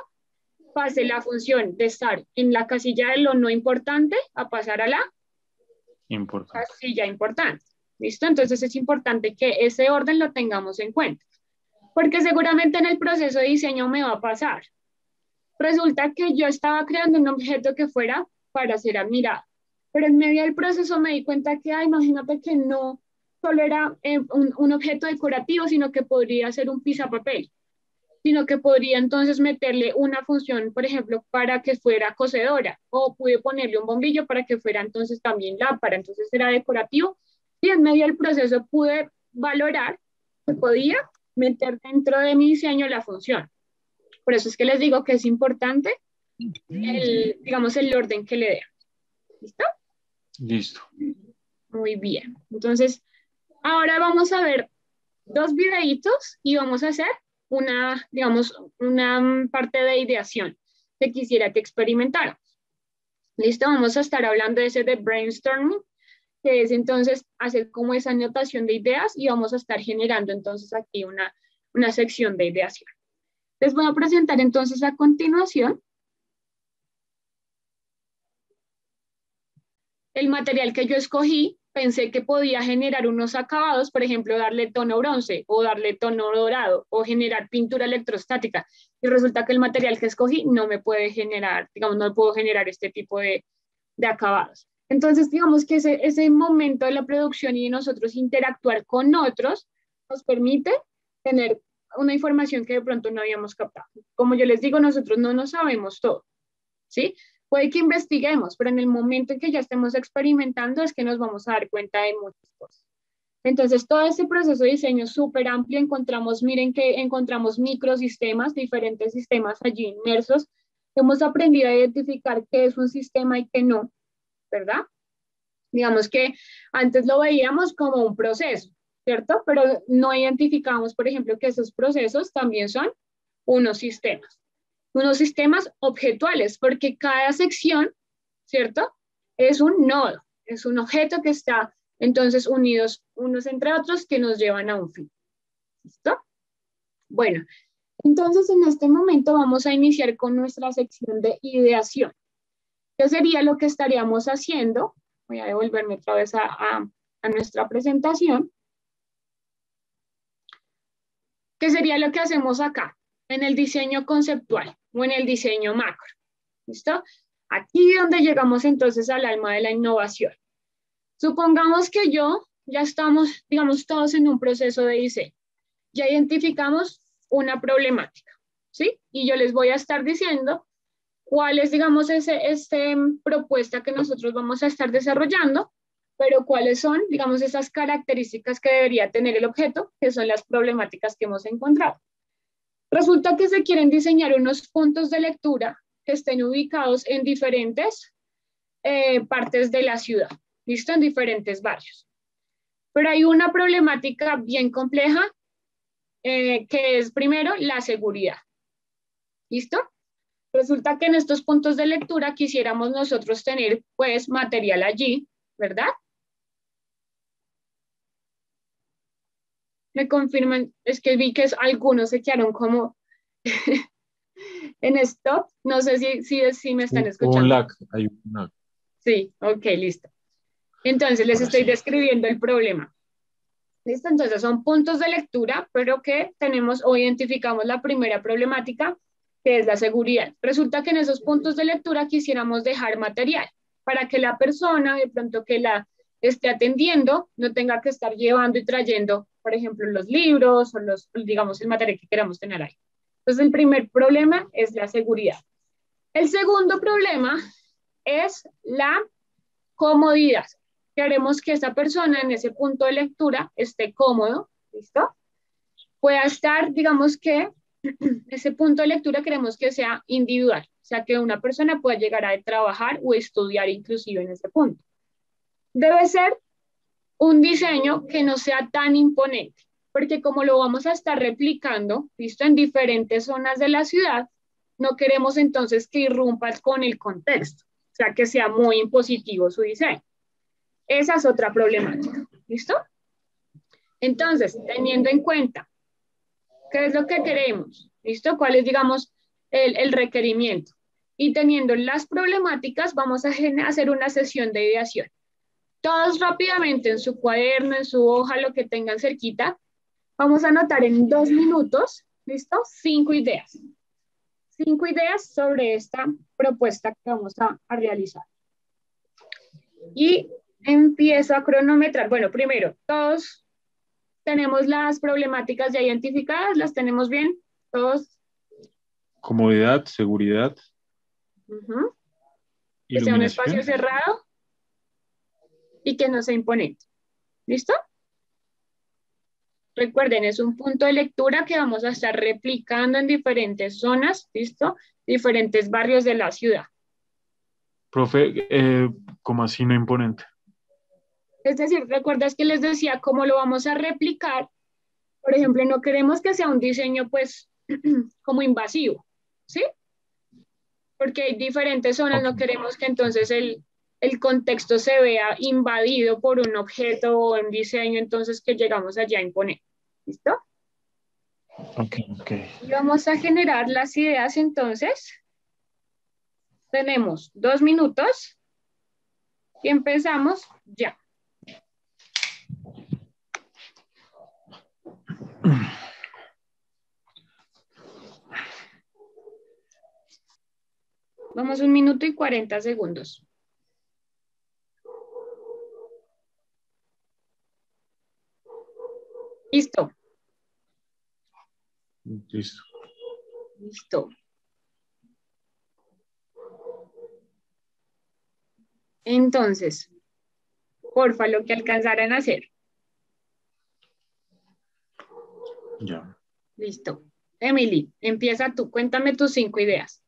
pase la función de estar en la casilla de lo no importante a pasar a la Importante. casilla importante. ¿Listo? Entonces es importante que ese orden lo tengamos en cuenta, porque seguramente en el proceso de diseño me va a pasar. Resulta que yo estaba creando un objeto que fuera para ser admirado, pero en medio del proceso me di cuenta que, imagínate que no solo era un objeto decorativo, sino que podría ser un pisapapel. sino que podría entonces meterle una función, por ejemplo, para que fuera cocedora, o pude ponerle un bombillo para que fuera entonces también lámpara, entonces era decorativo, y en medio del proceso pude valorar que podía meter dentro de mi diseño la función. Por eso es que les digo que es importante digamos, el orden que le dé. ¿Listo? Listo. Muy bien. Entonces, ahora vamos a ver dos videitos y vamos a hacer una, digamos, una parte de ideación que quisiera que experimentáramos. ¿Listo? Vamos a estar hablando de ese de brainstorming, que es entonces hacer como esa anotación de ideas y vamos a estar generando entonces aquí una sección de ideación. Les voy a presentar entonces a continuación el material que yo escogí. Pensé que podía generar unos acabados, por ejemplo, darle tono bronce o darle tono dorado o generar pintura electrostática. Y resulta que el material que escogí no me puede generar, digamos, no puedo generar este tipo de acabados. Entonces, digamos que ese momento de la producción y de nosotros interactuar con otros nos permite tener una información que de pronto no habíamos captado. Como yo les digo, nosotros no nos sabemos todo, ¿sí? Puede que investiguemos, pero en el momento en que ya estemos experimentando es que nos vamos a dar cuenta de muchas cosas. Entonces, todo este proceso de diseño es súper amplio. Encontramos, miren que encontramos microsistemas, diferentes sistemas allí inmersos. Hemos aprendido a identificar qué es un sistema y qué no, ¿verdad? Digamos que antes lo veíamos como un proceso, ¿cierto? Pero no identificamos, por ejemplo, que esos procesos también son unos sistemas objetuales, porque cada sección, ¿cierto? Es un nodo, es un objeto que está entonces unidos unos entre otros que nos llevan a un fin. ¿Listo? Bueno, entonces en este momento vamos a iniciar con nuestra sección de ideación. ¿Qué sería lo que estaríamos haciendo? Voy a devolverme otra vez a nuestra presentación. ¿Qué sería lo que hacemos acá? En el diseño conceptual o en el diseño macro. ¿Listo? Aquí es donde llegamos entonces al alma de la innovación. Supongamos que ya estamos, digamos, todos en un proceso de diseño. Ya identificamos una problemática, ¿sí? Y yo les voy a estar diciendo cuál es, digamos, propuesta que nosotros vamos a estar desarrollando, pero cuáles son, digamos, esas características que debería tener el objeto, que son las problemáticas que hemos encontrado. Resulta que se quieren diseñar unos puntos de lectura que estén ubicados en diferentes partes de la ciudad, ¿listo? En diferentes barrios. Pero hay una problemática bien compleja, que es primero la seguridad, ¿listo? Resulta que en estos puntos de lectura quisiéramos nosotros tener, pues, material allí, ¿verdad? Me confirman, es que vi que algunos se quedaron como en stop. No sé si me están escuchando. Un lag, hay un lag. Sí, ok, listo. Entonces les estoy describiendo el problema. ¿Listo? Entonces son puntos de lectura, pero que tenemos o identificamos la primera problemática, que es la seguridad. Resulta que en esos puntos de lectura quisiéramos dejar material para que la persona, de pronto que la esté atendiendo, no tenga que estar llevando y trayendo, por ejemplo, los libros o digamos, el material que queramos tener ahí. Entonces el primer problema es la seguridad. El segundo problema es la comodidad. Queremos que esa persona en ese punto de lectura esté cómodo, ¿listo? Pueda estar, digamos que ese punto de lectura queremos que sea individual, o sea, que una persona pueda llegar a trabajar o estudiar inclusive en ese punto. Debe ser un diseño que no sea tan imponente, porque como lo vamos a estar replicando, ¿listo? En diferentes zonas de la ciudad, no queremos entonces que irrumpa con el contexto, o sea, que sea muy impositivo su diseño. Esa es otra problemática, ¿listo? Entonces, teniendo en cuenta qué es lo que queremos, ¿listo? ¿Cuál es, digamos, el requerimiento? Y teniendo las problemáticas, vamos a hacer una sesión de ideación. Todos rápidamente en su cuaderno, en su hoja, lo que tengan cerquita, vamos a anotar en 2 minutos, ¿listo? 5 ideas. 5 ideas sobre esta propuesta que vamos a realizar. Y empiezo a cronometrar. Bueno, primero, todos tenemos las problemáticas ya identificadas, las tenemos bien, todos Comodidad, seguridad, Ujú. Que sea un espacio iluminación. cerrado y que no sea imponente. ¿Listo? Recuerden, es un punto de lectura que vamos a estar replicando en diferentes zonas, ¿listo? Diferentes barrios de la ciudad. Profe, ¿cómo así no imponente? Es decir, ¿recuerdas que les decía cómo lo vamos a replicar? Por ejemplo, no queremos que sea un diseño, pues, como invasivo, ¿sí? Porque hay diferentes zonas, Ok, no queremos que entonces el contexto se vea invadido por un objeto o un diseño, entonces que llegamos allá a imponer. ¿Listo? ok, ok. Y vamos a generar las ideas entonces. Tenemos 2 minutos y empezamos ya. Vamos 1 minuto y 40 segundos. Listo, Listo. listo. Entonces, porfa, lo que alcanzaran a hacer. Ya. Listo. Emily, empieza tú. Cuéntame tus 5 ideas.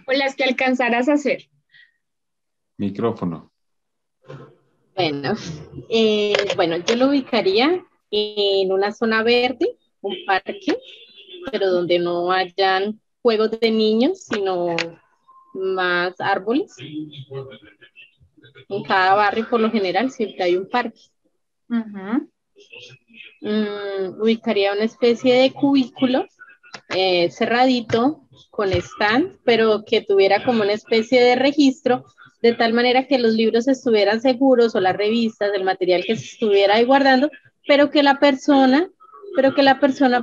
O las que alcanzaras a hacer. Micrófono. Bueno, bueno, yo lo ubicaría en una zona verde, un parque, pero donde no hayan juegos de niños, sino más árboles. En cada barrio, por lo general, siempre hay un parque. Ujú. Ubicaría una especie de cubículo cerradito con stand, pero que tuviera como una especie de registro, de tal manera que los libros estuvieran seguros o las revistas, el material que se estuviera ahí guardando, pero que la persona,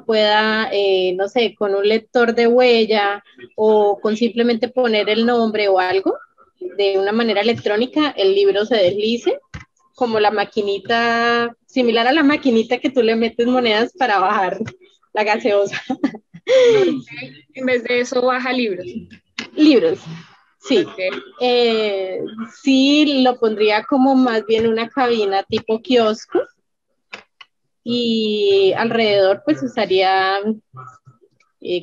pueda, no sé, con un lector de huella o con simplemente poner el nombre o algo, de una manera electrónica, el libro se deslice, como la maquinita, similar a la maquinita que tú le metes monedas para bajar la gaseosa. Ok. En vez de eso, baja libros. Libros, sí. Ok. Sí, lo pondría como más bien una cabina tipo kiosco y alrededor pues usaría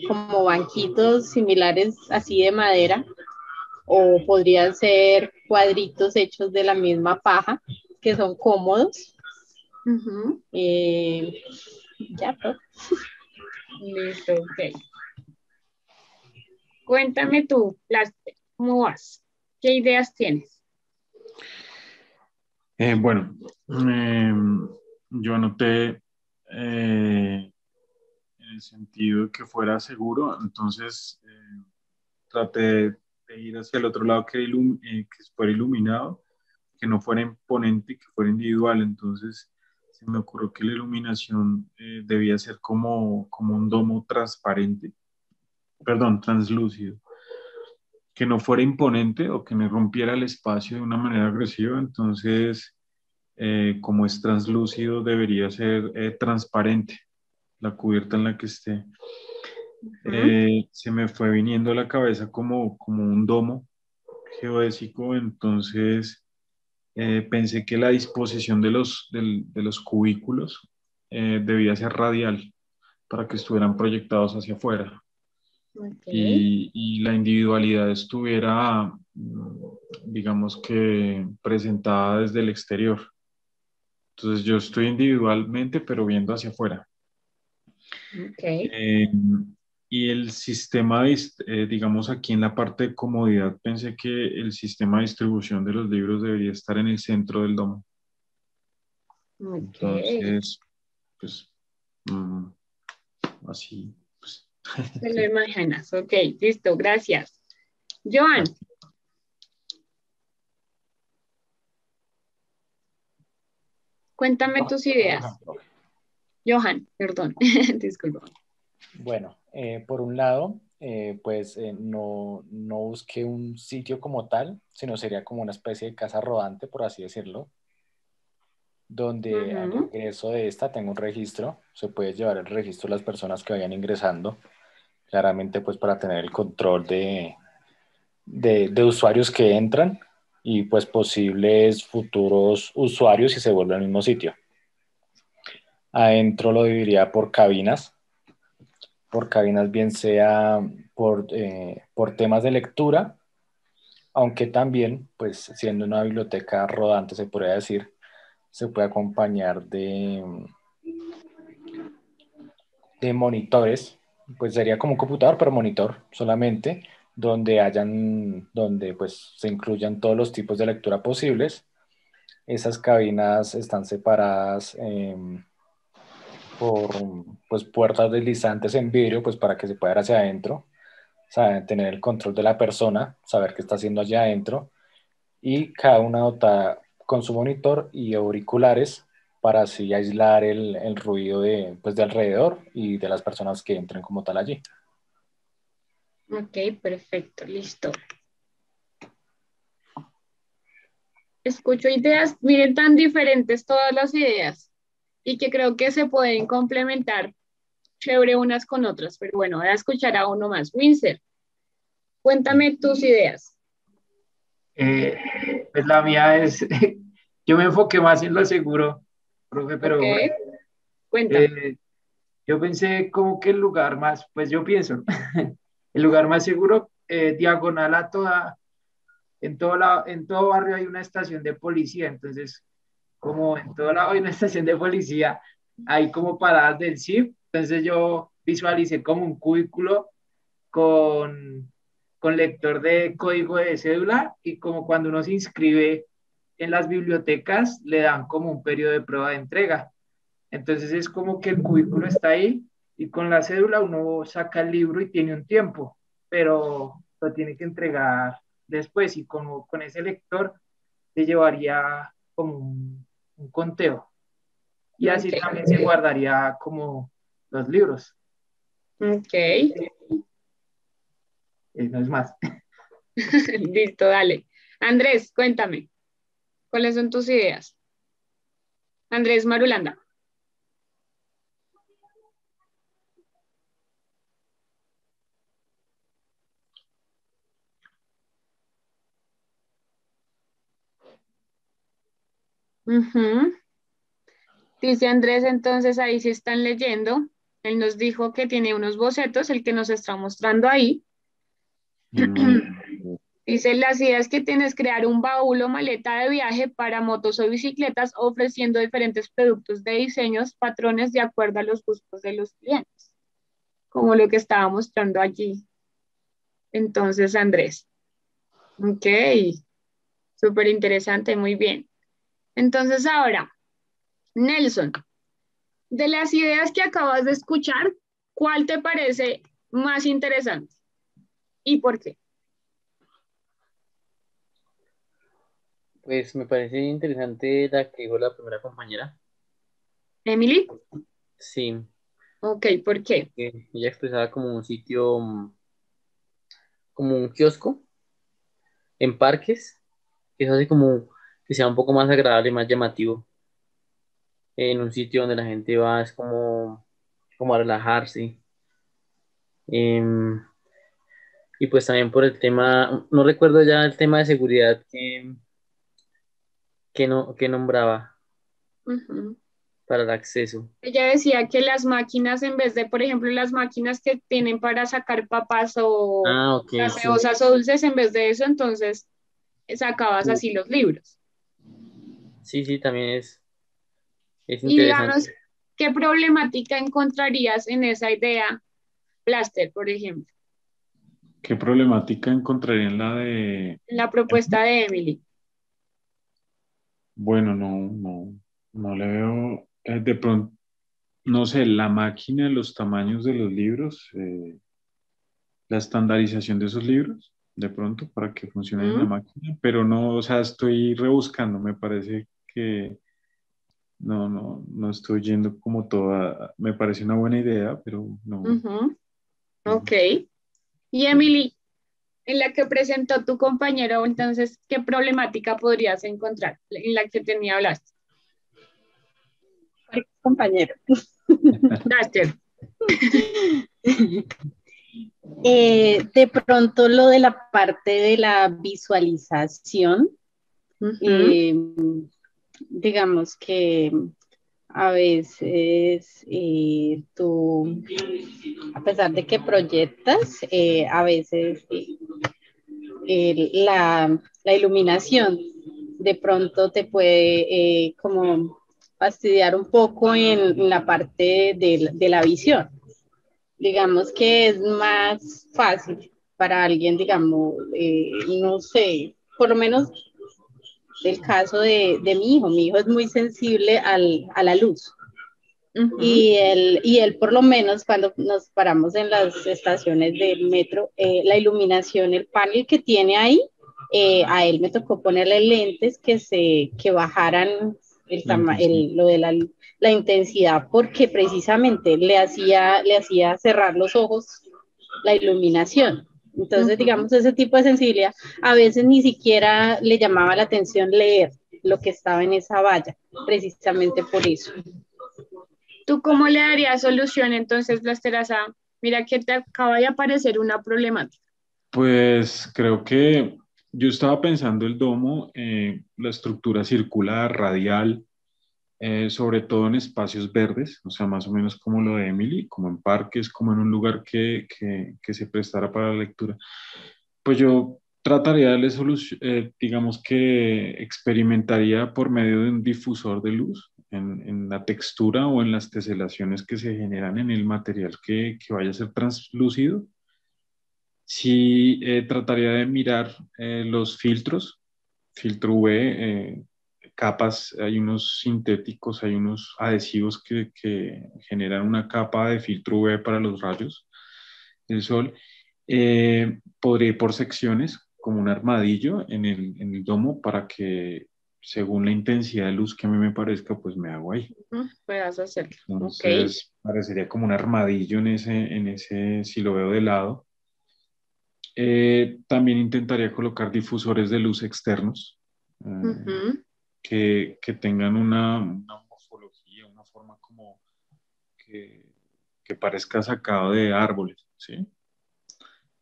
como banquitos similares así de madera o podrían ser cuadritos hechos de la misma paja que son cómodos. Ujú. Ya, pues. Listo, ok. Cuéntame tú, ¿cómo vas? ¿Qué ideas tienes? Bueno, yo anoté en el sentido de que fuera seguro, entonces traté de ir hacia el otro lado que fuera iluminado, que no fuera imponente, que fuera individual, entonces se me ocurrió que la iluminación debía ser como un domo transparente, perdón, translúcido, que no fuera imponente o que no rompiera el espacio de una manera agresiva, entonces como es translúcido debería ser transparente la cubierta en la que esté. Ujú. Se me fue viniendo a la cabeza como un domo geodésico, entonces pensé que la disposición de los cubículos debía ser radial para que estuvieran proyectados hacia afuera Ok. y la individualidad estuviera, digamos que presentada desde el exterior. Entonces yo estoy individualmente, pero viendo hacia afuera. Ok. Eh, y el sistema, digamos aquí en la parte de comodidad, pensé que el sistema de distribución de los libros debería estar en el centro del domo. Ok. Entonces, pues, mm, así, pues, Te lo sí. imaginas. Ok, listo, gracias. Joan, cuéntame tus Johan, ideas. profe. Johan, perdón, disculpa. Bueno, por un lado, pues no busqué un sitio como tal, sino sería como una especie de casa rodante, por así decirlo, donde al Ujú. ingreso de esta tengo un registro, se puede llevar el registro de las personas que vayan ingresando, claramente pues para tener el control de usuarios que entran y pues posibles futuros usuarios si se vuelve al mismo sitio. Adentro lo dividiría por cabinas bien sea por temas de lectura, aunque también, pues siendo una biblioteca rodante, se podría decir, se puede acompañar de monitores, pues sería como un computador, pero monitor solamente, donde pues se incluyan todos los tipos de lectura posibles. Esas cabinas están separadas por pues, puertas deslizantes en vidrio, pues para que se pueda ir hacia adentro, tener el control de la persona, saber qué está haciendo allá adentro, y cada una dotada con su monitor y auriculares para así aislar el ruido pues, de alrededor y de las personas que entren como tal allí. Ok, perfecto, listo. Escucho ideas, miren tan diferentes todas las ideas y que creo que se pueden complementar chévere unas con otras, pero bueno, voy a escuchar a uno más. Windsor, cuéntame tus ideas. Pues la mía es, yo me enfoqué más en lo seguro, profe, Ok, pero bueno, cuéntame. eh, yo pensé como que el lugar más, pues yo pienso, el lugar más seguro, diagonal a toda, en todo barrio hay una estación de policía, entonces como en todo lado hay una estación de policía, hay como paradas del CIP, entonces yo visualicé como un cubículo con, con lector de código de cédula y como cuando uno se inscribe en las bibliotecas, le dan como un periodo de prueba de entrega. Entonces es como que el cubículo está ahí y con la cédula uno saca el libro y tiene un tiempo, pero lo tiene que entregar después y con ese lector se llevaría como un conteo y así Ok, también se guardaría como los libros. ok, No es más. listo, dale. Andrés, cuéntame, ¿cuáles son tus ideas? Andrés Marulanda. Ujú. Dice Andrés, entonces ahí sí están leyendo. Él nos dijo que tiene unos bocetos, el que nos está mostrando ahí. Mm, Dice, las ideas que tienes, crear un baúl o maleta de viaje para motos o bicicletas, ofreciendo diferentes productos de diseños, patrones de acuerdo a los gustos de los clientes, como lo que estaba mostrando allí. Entonces, Andrés, ok, súper interesante, muy bien. Entonces, ahora, Nelson, de las ideas que acabas de escuchar, ¿cuál te parece más interesante y por qué? Pues me parece interesante la que dijo la primera compañera. Emily, Sí, ok, ¿por qué? que ella expresaba como un sitio, como un kiosco en parques, que eso hace como que sea un poco más agradable, más llamativo. En un sitio donde la gente va, es como a relajarse. Em, y pues también por el tema, no recuerdo ya el tema de seguridad que nombraba Ujú. para el acceso. Ella decía que las máquinas, en vez de, por ejemplo, las máquinas que tienen para sacar papas o Ah, ok, sí. gaseosas o dulces, en vez de eso, entonces sacabas Sí, así los libros. sí, sí, también es Y digamos, interesante. ¿qué problemática encontrarías en esa idea, Blaster, por ejemplo, ¿Qué problemática encontraría en la de... en la propuesta de Emily? Bueno, no le veo, de pronto, no sé, la máquina, los tamaños de los libros, la estandarización de esos libros, de pronto, para que funcionen en la ¿Mm? máquina, pero no, o sea, estoy rebuscando, me parece que no estoy yendo como toda, me parece una buena idea, pero no. Ujú. Mm, Ok. Y sí. Emily, en la que presentó tu compañero, entonces, ¿qué problemática podrías encontrar en la que tenía hablaste? Compañero. Duster. De pronto lo de la parte de la visualización, digamos que a veces tú, a pesar de que proyectas, a veces la iluminación de pronto te puede como fastidiar un poco en la parte de la visión. Digamos que es más fácil para alguien, digamos, no sé, por lo menos el caso de mi hijo es muy sensible a la luz. Y él, por lo menos, cuando nos paramos en las estaciones de metro, la iluminación, el panel que tiene ahí, a él me tocó ponerle lentes que bajaran lo de la intensidad, porque precisamente le hacía cerrar los ojos la iluminación. Entonces, digamos, ese tipo de sensibilidad, a veces ni siquiera le llamaba la atención leer lo que estaba en esa valla, precisamente por eso. ¿Tú cómo le darías solución entonces, Blasterasa? Mira que te acaba de aparecer una problemática. Pues creo que yo estaba pensando el domo, la estructura circular, radial, sobre todo en espacios verdes, o sea, más o menos como lo de Emily, como en parques, como en un lugar que se prestara para la lectura. Pues yo trataría de darle solución, digamos que experimentaría por medio de un difusor de luz en la textura o en las teselaciones que se generan en el material que vaya a ser translúcido. Sí, trataría de mirar los filtros, filtro UV, capas, hay unos sintéticos, hay unos adhesivos que generan una capa de filtro UV para los rayos del sol. Podría ir por secciones, como un armadillo en el domo para que según la intensidad de luz que a mí me parezca, pues me hago ahí. Puedas hacerlo. Entonces, parecería como un armadillo en ese, si lo veo de lado. También intentaría colocar difusores de luz externos que tengan una morfología, una forma como que parezca sacado de árboles, ¿sí?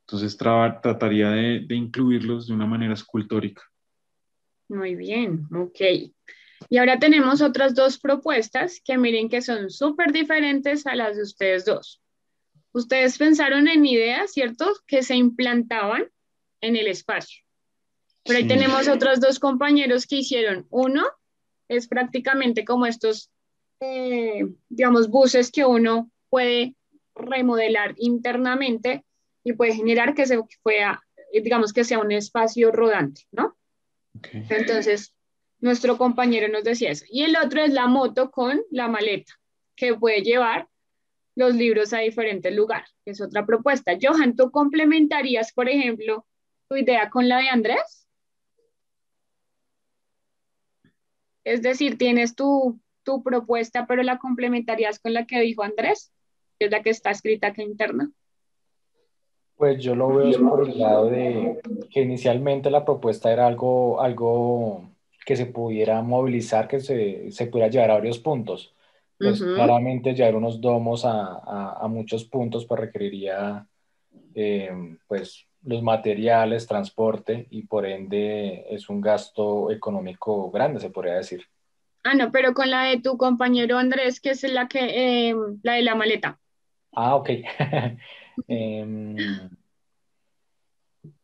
Entonces trataría de incluirlos de una manera escultórica. Muy bien, ok. Y ahora tenemos otras dos propuestas que miren que son súper diferentes a las de ustedes dos. Ustedes pensaron en ideas, ¿cierto? Que se implantaban en el espacio. Pero ahí tenemos otros dos compañeros que hicieron. Uno es prácticamente como estos, digamos, buses que uno puede remodelar internamente y puede generar que digamos, que sea un espacio rodante, ¿no? Okay. Entonces, nuestro compañero nos decía eso. Y el otro es la moto con la maleta, que puede llevar los libros a diferentes lugares. Es otra propuesta. Johan, ¿tú complementarías, por ejemplo, tu idea con la de Andrés? Es decir, tienes tu propuesta, pero la complementarías con la que dijo Andrés, que es la que está escrita acá interna. Pues yo lo veo por el lado de que inicialmente la propuesta era algo que se pudiera movilizar, que se pudiera llevar a varios puntos. Pues claramente llevar unos domos a muchos puntos pues requeriría pues los materiales, transporte y por ende es un gasto económico grande, se podría decir. Ah, no, pero con la de tu compañero Andrés, que es la la de la maleta. Ah, ok.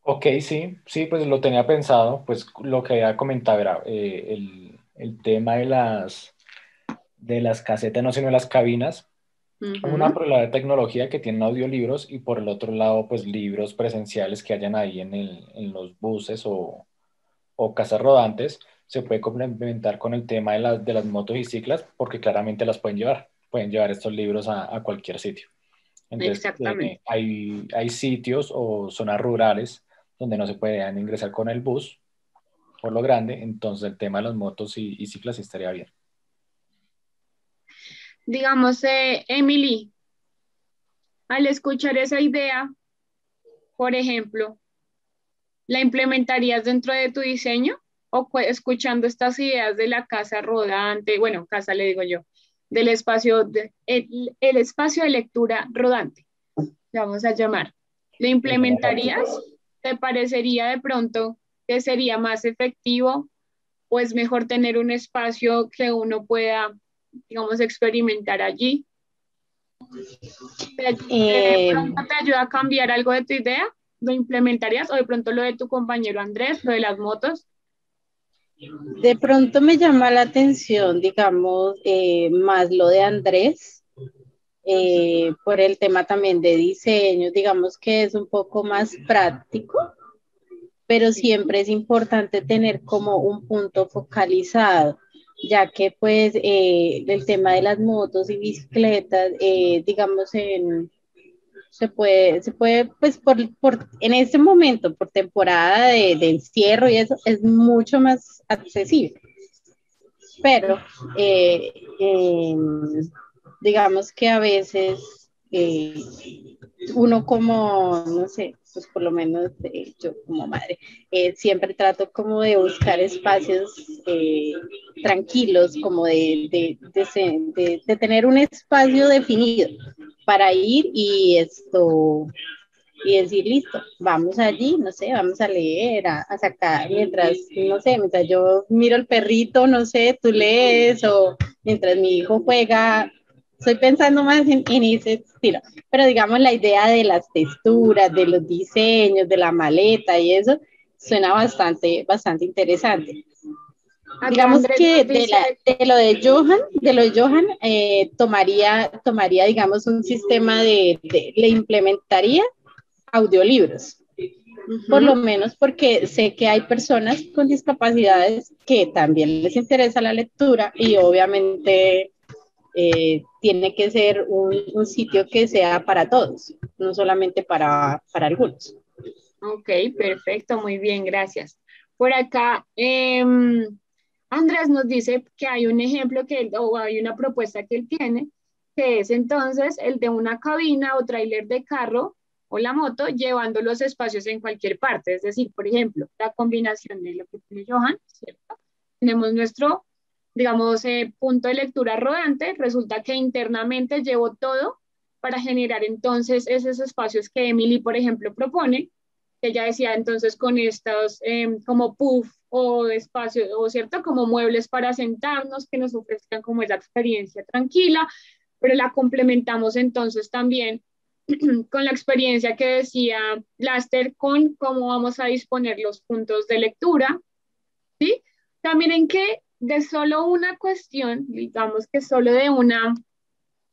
Ok, sí, pues lo tenía pensado, pues lo que había comentado era el tema de las casetas, no, sino de las cabinas. Una por el lado de tecnología que tienen audiolibros y por el otro lado, pues libros presenciales que hayan ahí en los buses o casas rodantes. Se puede complementar con el tema de las motos y ciclas porque claramente las pueden llevar estos libros a cualquier sitio. Entonces, Exactamente. hay sitios o zonas rurales donde no se pueden ingresar con el bus por lo grande, entonces el tema de las motos y ciclas sí estaría bien. Digamos, Emily, al escuchar esa idea, por ejemplo, ¿la implementarías dentro de tu diseño? ¿O escuchando estas ideas de la casa rodante, bueno, casa le digo yo, del espacio, el espacio de lectura rodante, le vamos a llamar. ¿Le implementarías? ¿Te parecería de pronto que sería más efectivo o es mejor tener un espacio que uno pueda, digamos, experimentar allí? ¿De pronto te ayuda a cambiar algo de tu idea? ¿Lo implementarías? O de pronto lo de tu compañero Andrés, lo de las motos. De pronto me llama la atención, digamos, más lo de Andrés, por el tema también de diseño, digamos que es un poco más práctico, pero siempre es importante tener como un punto focalizado, ya que pues el tema de las motos y bicicletas, digamos, se puede, pues en este momento, por temporada de encierro y eso, es mucho más accesible. Pero digamos que a veces uno como, no sé, pues por lo menos yo como madre, siempre trato como de buscar espacios tranquilos, como de tener un espacio definido para ir y y decir, listo, vamos allí, no sé, vamos a leer, a sacar, mientras, no sé, mientras yo miro el perrito, no sé, tú lees, o mientras mi hijo juega, estoy pensando más en ese estilo, pero digamos la idea de las texturas, de los diseños, de la maleta y eso, suena bastante interesante. Acá Digamos Andrés que nos dice, de lo de Johan, tomaría, digamos, un sistema le implementaría audiolibros, por lo menos porque sé que hay personas con discapacidades que también les interesa la lectura y obviamente tiene que ser un sitio que sea para todos, no solamente para algunos. ok, perfecto, muy bien, gracias. Por acá, Andrés nos dice que hay un ejemplo o hay una propuesta que él tiene, que es entonces el de una cabina o tráiler de carro o la moto llevando los espacios en cualquier parte. Es decir, por ejemplo, la combinación de lo que tiene Johan, ¿cierto? Tenemos nuestro, digamos, punto de lectura rodante. Resulta que internamente llevo todo para generar entonces esos espacios que Emily, por ejemplo, propone, que ella decía entonces con estos como puff o espacios, o cierto, como muebles para sentarnos que nos ofrezcan como esa experiencia tranquila, pero la complementamos entonces también con la experiencia que decía Laster con cómo vamos a disponer los puntos de lectura, ¿sí? También en que de solo una cuestión, digamos que solo de una,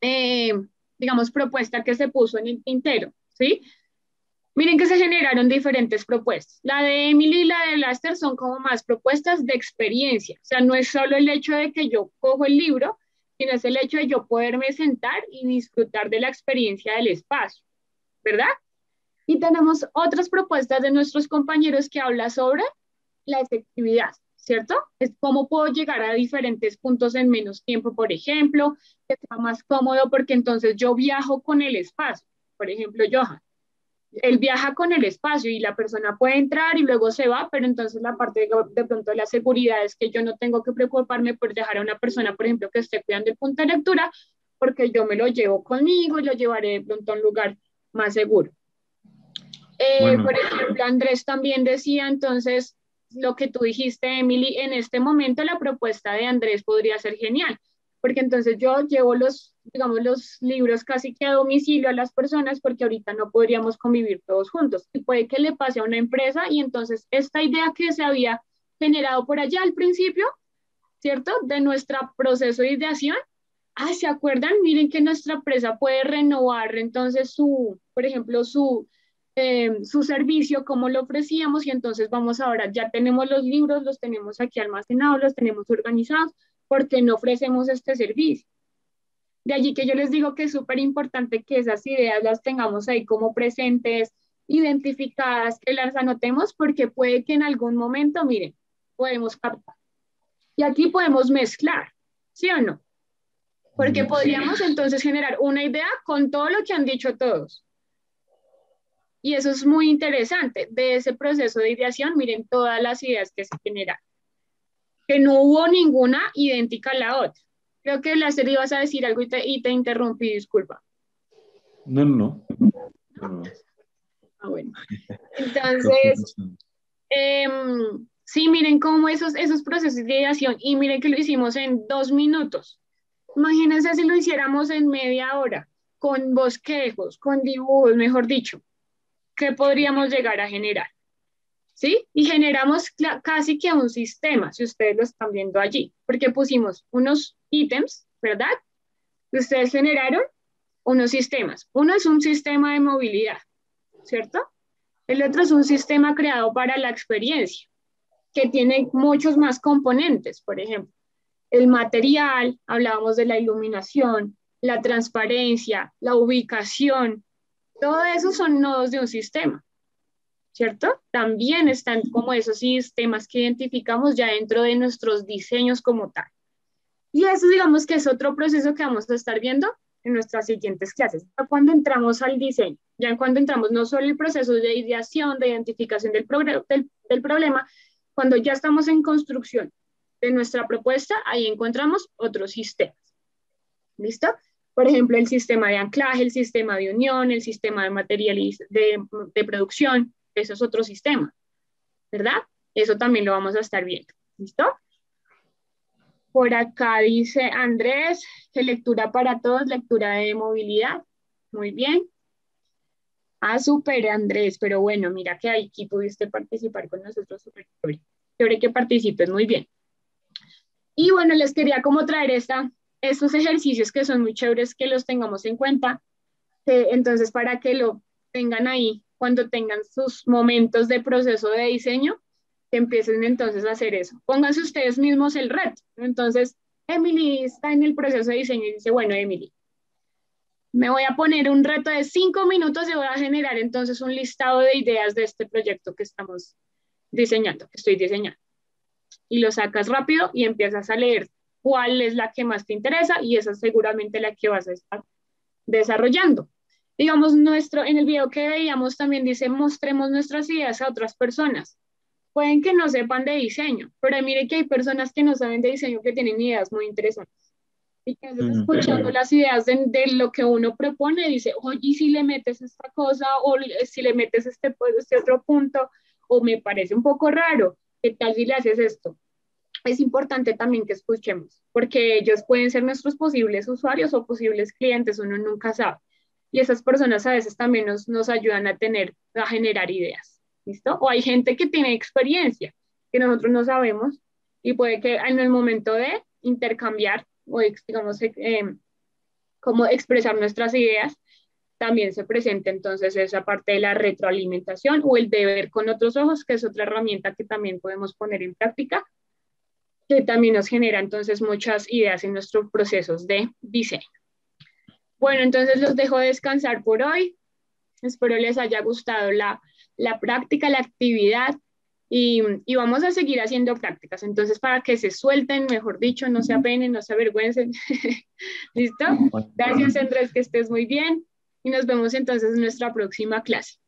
eh, digamos, propuesta que se puso en el tintero, ¿sí? Miren que se generaron diferentes propuestas. La de Emily y la de Laster son como más propuestas de experiencia. O sea, no es solo el hecho de que yo cojo el libro, sino es el hecho de yo poderme sentar y disfrutar de la experiencia del espacio, ¿verdad? Y tenemos otras propuestas de nuestros compañeros que habla sobre la efectividad, ¿cierto? Es cómo puedo llegar a diferentes puntos en menos tiempo, por ejemplo, que sea más cómodo porque entonces yo viajo con el espacio. Por ejemplo, Johan, él viaja con el espacio y la persona puede entrar y luego se va, pero entonces la parte de pronto de la seguridad es que yo no tengo que preocuparme por dejar a una persona, por ejemplo, que esté cuidando el punto de lectura, porque yo me lo llevo conmigo y lo llevaré de pronto a un lugar más seguro. Bueno, Por ejemplo, Andrés también decía entonces lo que tú dijiste, Emily, en este momento la propuesta de Andrés podría ser genial, porque entonces yo llevo digamos, los libros casi que a domicilio a las personas porque ahorita no podríamos convivir todos juntos y puede que le pase a una empresa y entonces esta idea que se había generado por allá al principio, ¿cierto? De nuestro proceso de ideación. ¿Se acuerdan? Miren que nuestra empresa puede renovar entonces por ejemplo, su servicio, como lo ofrecíamos, y entonces vamos ahora, ya tenemos los libros, los tenemos aquí almacenados, los tenemos organizados, porque no ofrecemos este servicio. De allí que yo les digo que es súper importante que esas ideas las tengamos ahí como presentes, identificadas, que las anotemos, porque puede que en algún momento, miren, podemos captar. Y aquí podemos mezclar, ¿sí o no? Porque podríamos entonces generar una idea con todo lo que han dicho todos. Y eso es muy interesante. De ese proceso de ideación, miren todas las ideas que se generan. Que no hubo ninguna idéntica a la otra. Creo que Láser ibas a decir algo y te interrumpí, disculpa. No. Ah, bueno. Entonces, sí, miren cómo esos procesos de ideación, y miren que lo hicimos en 2 minutos. Imagínense si lo hiciéramos en media hora, con bosquejos, con dibujos, mejor dicho, ¿qué podríamos llegar a generar? ¿Sí? Y generamos casi que un sistema, si ustedes lo están viendo allí, porque pusimos unos ítems, ¿verdad? Ustedes generaron unos sistemas. Uno es un sistema de movilidad, ¿cierto? El otro es un sistema creado para la experiencia, que tiene muchos más componentes, por ejemplo, el material, hablábamos de la iluminación, la transparencia, la ubicación, todo eso son nodos de un sistema, ¿cierto? También están como esos sistemas que identificamos ya dentro de nuestros diseños como tal. Y eso digamos que es otro proceso que vamos a estar viendo en nuestras siguientes clases. Cuando entramos al diseño, ya cuando entramos no solo el proceso de ideación, de identificación del problema, cuando ya estamos en construcción de nuestra propuesta, ahí encontramos otros sistemas. ¿Listo? Por ejemplo, el sistema de anclaje, el sistema de unión, el sistema de materiales de producción, eso es otro sistema, ¿verdad? Eso también lo vamos a estar viendo. ¿Listo? Por acá dice Andrés, que lectura para todos, lectura de movilidad. Muy bien. Ah, súper, Andrés, pero bueno, mira que aquí pudiste participar con nosotros, súper chévere que participes, muy bien. Y bueno, les quería como traer estos ejercicios que son muy chéveres, que los tengamos en cuenta, entonces para que lo tengan ahí cuando tengan sus momentos de proceso de diseño, que empiecen entonces a hacer eso. Pónganse ustedes mismos el reto. Entonces, Emily está en el proceso de diseño y dice, bueno, Emily, me voy a poner un reto de 5 minutos y voy a generar entonces un listado de ideas de este proyecto que estamos diseñando, que estoy diseñando. Y lo sacas rápido y empiezas a leer cuál es la que más te interesa y esa es seguramente la que vas a estar desarrollando. Digamos, en el video que veíamos también dice, mostremos nuestras ideas a otras personas. Pueden que no sepan de diseño, pero mire que hay personas que no saben de diseño que tienen ideas muy interesantes. Y que escuchando las ideas de lo que uno propone, dice, oye, ¿y si le metes esta cosa? O si le metes este otro punto, o me parece un poco raro, ¿qué tal si le haces esto? Es importante también que escuchemos, porque ellos pueden ser nuestros posibles usuarios o posibles clientes, uno nunca sabe. Y esas personas a veces también nos ayudan a generar ideas, ¿listo? O hay gente que tiene experiencia, que nosotros no sabemos, y puede que en el momento de intercambiar, o digamos, como expresar nuestras ideas, también se presenta entonces esa parte de la retroalimentación o el de ver con otros ojos, que es otra herramienta que también podemos poner en práctica, que también nos genera entonces muchas ideas en nuestros procesos de diseño. Bueno, entonces los dejo descansar por hoy. Espero les haya gustado la práctica, la actividad, y vamos a seguir haciendo prácticas. Entonces, para que se suelten, mejor dicho, no se apenen, no se avergüencen. ¿Listo? Gracias, Andrés, que estés muy bien. Y nos vemos entonces en nuestra próxima clase.